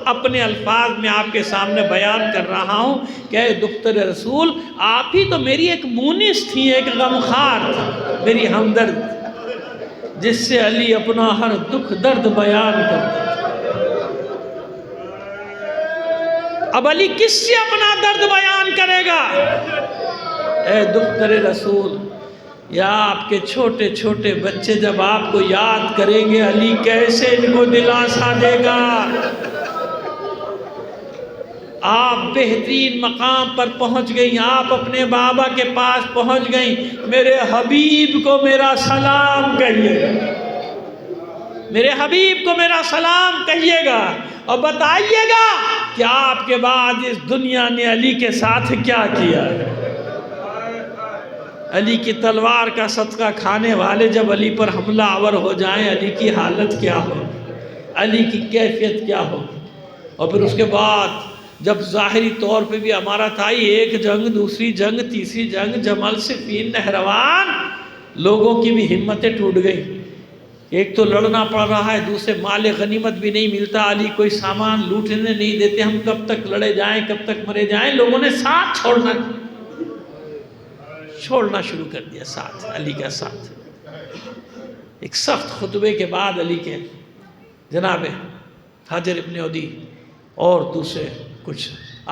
Speaker 2: اپنے الفاظ میں آپ کے سامنے بیان کر رہا ہوں کہ اے دختر رسول، آپ ہی تو میری ایک مونس تھی، ایک غمخوار تھی، میری ہمدرد، جس سے علی اپنا ہر دکھ درد بیان کرتا۔ اب علی کس سے اپنا درد بیان کرے گا؟ اے دختر رسول، یا آپ کے چھوٹے چھوٹے بچے جب آپ کو یاد کریں گے، علی کیسے ان کو دلاسا دے گا؟ آپ بہترین مقام پر پہنچ گئیں، آپ اپنے بابا کے پاس پہنچ گئیں، میرے حبیب کو میرا سلام کہیے گا، میرے حبیب کو میرا سلام کہیے گا، اور بتائیے گا کہ آپ کے بعد اس دنیا نے علی کے ساتھ کیا کیا ہے۔ علی کی تلوار کا صدقہ کھانے والے جب علی پر حملہ آور ہو جائیں، علی کی حالت کیا ہوگی، علی کی کیفیت کیا ہوگی۔ اور پھر اس کے بعد جب ظاہری طور پہ بھی امارت آئی، ایک جنگ، دوسری جنگ، تیسری جنگ، جمل، صفین، نہروان، لوگوں کی بھی ہمتیں ٹوٹ گئیں۔ ایک تو لڑنا پڑ رہا ہے، دوسرے مال غنیمت بھی نہیں ملتا، علی کوئی سامان لوٹنے نہیں دیتے، ہم کب تک لڑے جائیں، کب تک مرے جائیں۔ لوگوں نے ساتھ چھوڑنا شروع کر دیا، ساتھ، علی کا ساتھ۔ ایک سخت خطبے کے بعد علی کے جناب حجر ابن عدی اور دوسرے کچھ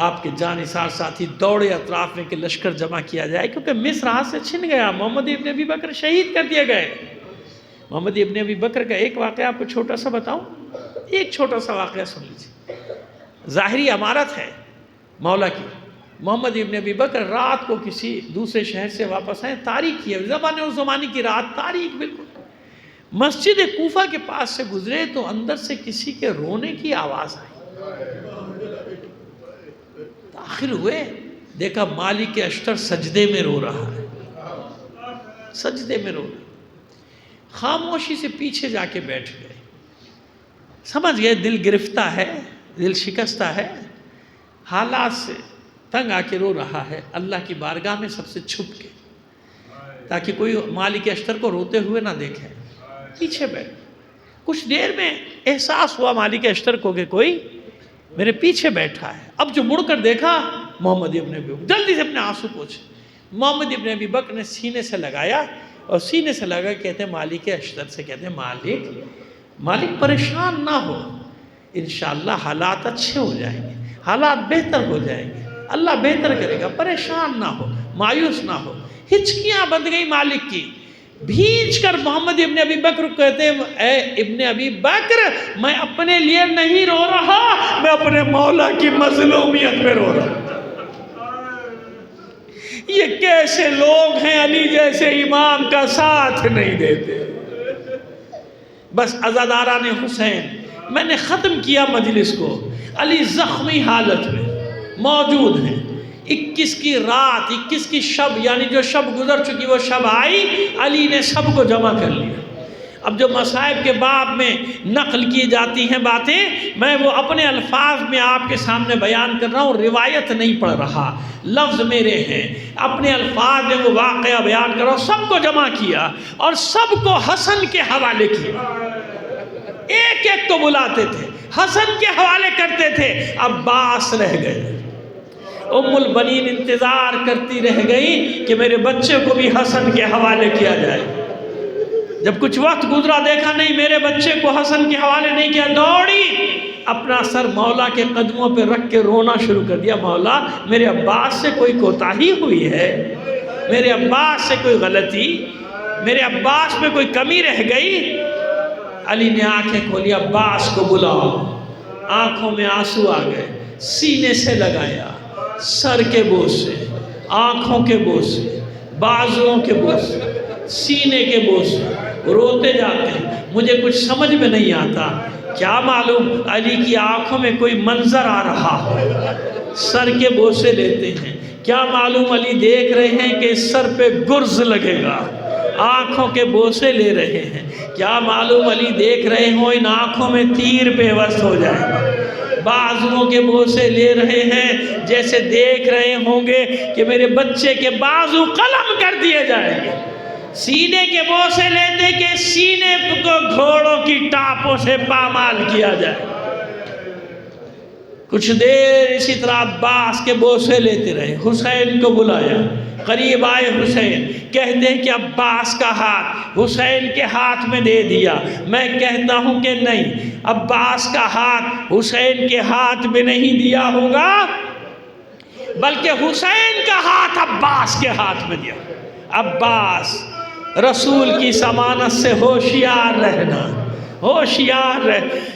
Speaker 2: آپ کے جانثار ساتھی دوڑے اطراف میں کہ لشکر جمع کیا جائے، کیونکہ مصر ہاتھ سے چھن گیا، محمد ابن ابی بکر شہید کر دیے گئے۔ محمد ابن ابی بکر کا ایک واقعہ آپ کو چھوٹا سا بتاؤں، ایک چھوٹا سا واقعہ سن لیجیے۔ ظاہری امارت ہے مولا کی، محمد ابن ابی بکر رات کو کسی دوسرے شہر سے واپس آئے، تاریخ ہے، زمانے اس زمانے کی رات، تاریخ بالکل، مسجد کوفہ کے پاس سے گزرے تو اندر سے کسی کے رونے کی آواز آئی، داخل ہوئے، دیکھا مالک اشتر سجدے میں رو رہا ہے، سجدے میں رو رہا ہے، خاموشی سے پیچھے جا کے بیٹھ گئے، سمجھ گئے دل گرفتہ ہے، دل شکستہ ہے، حالات سے تنگ آ کے رو رہا ہے، اللہ کی بارگاہ میں سب سے چھپ کے، تاکہ کوئی مالک اشتر کو روتے ہوئے نہ دیکھے، پیچھے بیٹھ۔ کچھ دیر میں احساس ہوا مالک اشتر کو کہ کوئی میرے پیچھے بیٹھا ہے۔ اب جو مڑ کر دیکھا محمد ابن ابی بکر، جلدی سے اپنے آنسو پوچھے، محمد ابن ابی بکر نے سینے سے لگایا، اور سینے سے لگا کہتے ہیں مالک اشتر سے، کہتے ہیں مالک پریشان نہ ہو، انشاءاللہ حالات اچھے ہو جائیں گے، حالات بہتر ہو جائیں گے، اللہ بہتر کرے گا، پریشان نہ ہو، مایوس نہ ہو۔ ہچکیاں بند گئی مالک کی، بھیج کر محمد ابن ابی بکر کہتے ہیں اے ابن ابی بکر، میں اپنے لیے نہیں رو رہا، میں اپنے مولا کی مظلومیت میں رو رہا ہوں۔ یہ کیسے لوگ ہیں علی جیسے امام کا ساتھ نہیں دیتے۔ بس عزاداران حسین، میں نے ختم کیا مجلس کو، علی زخمی حالت میں موجود ہیں۔ 21 کی رات، 21 کی شب، یعنی جو شب گزر چکی وہ شب آئی، علی نے سب کو جمع کر لیا۔ اب جو مصائب کے باب میں نقل کی جاتی ہیں باتیں، میں وہ اپنے الفاظ میں آپ کے سامنے بیان کر رہا ہوں، روایت نہیں پڑھ رہا، لفظ میرے ہیں، اپنے الفاظ میں وہ واقعہ بیان کر رہا ہوں۔ سب کو جمع کیا اور سب کو حسن کے حوالے کیا، ایک ایک کو بلاتے تھے، حسن کے حوالے کرتے تھے۔ عباس رہ گئے، ام البنین انتظار کرتی رہ گئی کہ میرے بچے کو بھی حسن کے حوالے کیا جائے۔ جب کچھ وقت گزرا، دیکھا نہیں میرے بچے کو حسن کے حوالے نہیں کیا، دوڑی اپنا سر مولا کے قدموں پہ رکھ کے رونا شروع کر دیا، مولا میرے عباس سے کوئی کوتاہی ہوئی ہے، میرے عباس سے کوئی غلطی، میرے عباس میں کوئی کمی رہ گئی؟ علی نے آنکھیں کھولی، عباس کو بلاؤ۔ آنکھوں میں آنسو آ گئے، سینے سے لگایا، سر کے بوجھ سے، آنکھوں کے بوجھ سے، بازوؤں کے بوجھ سے، سینے کے بوجھ سے روتے جاتے ہیں۔ مجھے کچھ سمجھ میں نہیں آتا، کیا معلوم علی کی آنکھوں میں کوئی منظر آ رہا ہو، سر کے بوجھ سے لیتے ہیں، کیا معلوم علی دیکھ رہے ہیں کہ اس سر پہ گرز لگے گا، آنکھوں کے بوسے لے رہے ہیں، کیا معلوم علی دیکھ رہے ہوں ان آنکھوں میں تیر پیوست ہو جائے گا، بازوؤں کے بوسے لے رہے ہیں جیسے دیکھ رہے ہوں گے کہ میرے بچے کے بازو قلم کر دیے جائیں گے، سینے کے بوسے لیتے کہ سینے کو گھوڑوں کی ٹاپوں سے پامال کیا جائے۔ کچھ دیر اسی طرح عباس کے بوسے لیتے رہے، حسین کو بلایا، قریب آئے حسین، کہتے ہیں کہ عباس کا ہاتھ حسین کے ہاتھ میں دے دیا، میں کہتا ہوں کہ نہیں، عباس کا ہاتھ حسین کے ہاتھ میں نہیں دیا ہوگا، بلکہ حسین کا ہاتھ عباس کے ہاتھ میں دیا۔ عباس، رسول کی ضمانت سے ہوشیار رہنا، ہوشیار رہنا۔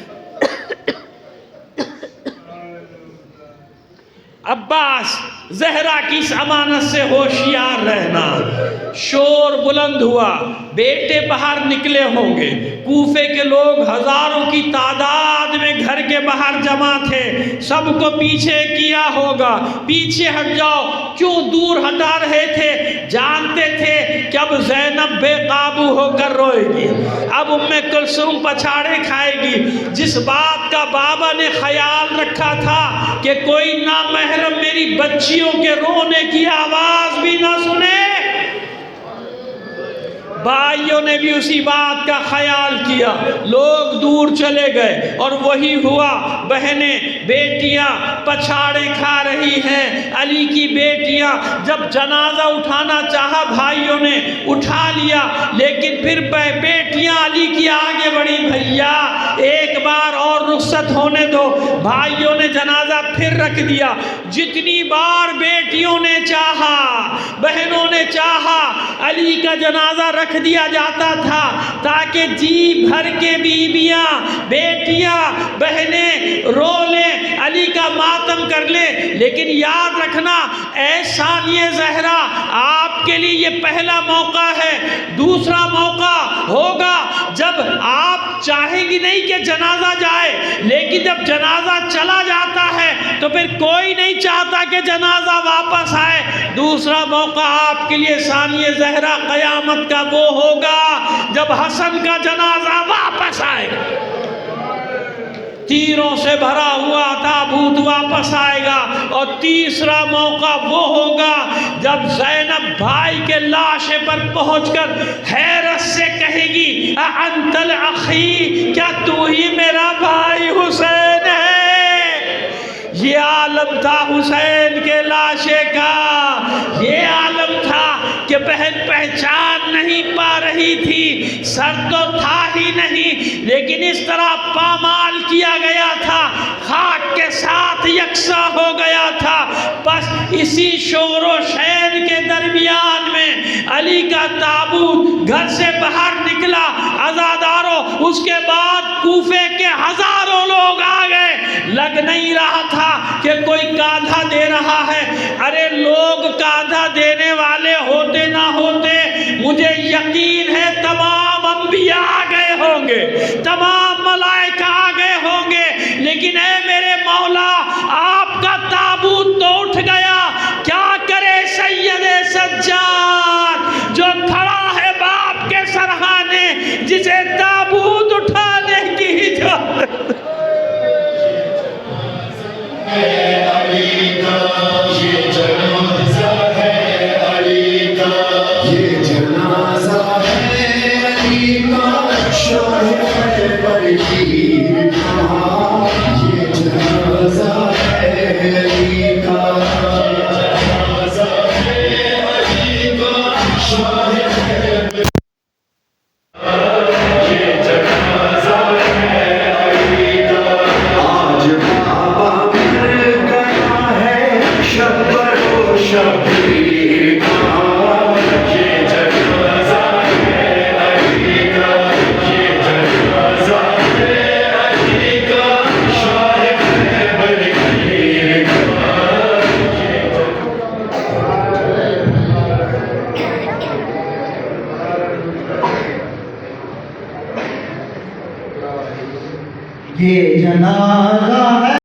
Speaker 2: عباس، زہرا کی ضمانت سے ہوشیار رہنا۔ شور بلند ہوا، بیٹے باہر نکلے ہوں گے، کوفے کے لوگ ہزاروں کی تعداد میں گھر کے باہر جمع تھے، سب کو پیچھے کیا ہوگا، پیچھے ہٹ جاؤ، کیوں دور ہٹا رہے تھے؟ جانتے تھے کہ اب زینب بے قابو ہو کر روئے گی، اب ام کلثوم پچھاڑے کھائے گی۔ جس بات کا بابا نے خیال رکھا تھا کہ کوئی نامحرم میری بچیوں کے رونے کی آواز بھی نہ سنے، بھائیوں نے بھی اسی بات کا خیال کیا، لوگ دور چلے گئے اور وہی ہوا۔ بہنیں، بیٹیاں پچھاڑے کھا رہی ہیں، علی کی بیٹیاں جب جنازہ اٹھانا چاہا بھائیوں نے اٹھا لیا، لیکن پھر بیٹیاں علی کی آگے بڑھی، بھیا ایک بار اور رخصت ہونے دو۔ بھائیوں نے جنازہ پھر رکھ دیا، جتنی بار بیٹیوں نے چاہا، بہنوں نے چاہا، علی کا جنازہ رکھ دیا جاتا تھا تاکہ جی بھر کے بیویاں، بیٹیاں، بہنیں رو لیں، علی کا ماتم کر لیں۔ لیکن یاد رکھنا اے ثانیہ زہرا، آپ کے لیے یہ پہلا موقع ہے، دوسرا موقع ہوگا جب آپ چاہیں گی نہیں کہ جنازہ جائے، لیکن جب جنازہ چلا جاتا ہے تو پھر کوئی نہیں چاہتا کہ جنازہ واپس آئے۔ دوسرا موقع آپ کے لیے ثانیہ زہرا قیامت کا وہ ہوگا جب حسن کا جنازہ واپس آئے گا، تیروں سے بھرا ہوا تابوت واپس آئے گا۔ اور تیسرا موقع وہ ہوگا جب زینب بھائی کے لاشے پر پہنچ کر حیرت سے کہے گی اَأَنْتَ الْأَخِي، کیا تو ہی میرا بھائی حسین ہے؟ یہ عالم تھا حسین کے لاشے کا، یہ عالم تھا کہ بہن پہچان نہیں پا رہی تھی، سر تو تھا ہی نہیں، لیکن اس طرح پامال کیا گیا تھا، خاک کے ساتھ یکساں ہو گیا تھا۔ بس اسی شور و شین کے درمیان میں علی کا تابوت گھر سے باہر نکلا، عزاداروں، اس کے بعد کوفے کے ہزاروں لوگ آ گئے۔ لگ نہیں رہا تھا کہ کوئی کاندھا دے رہا ہے، ارے لوگ کاندھا دینے والے ہوتے نہ ہوتے، مجھے یقین ہے تمام انبیاء آ گئے ہوں گے، تمام ملائکہ آ گئے ہوں گے، لیکن اے میرے مولا، آپ کا تابوت تو اٹھ گیا، کیا کرے سید سجاد جو کھڑا ہے باپ کے سرہانے، جسے تابوت اٹھانے کی اجازت۔
Speaker 1: یہ جنازہ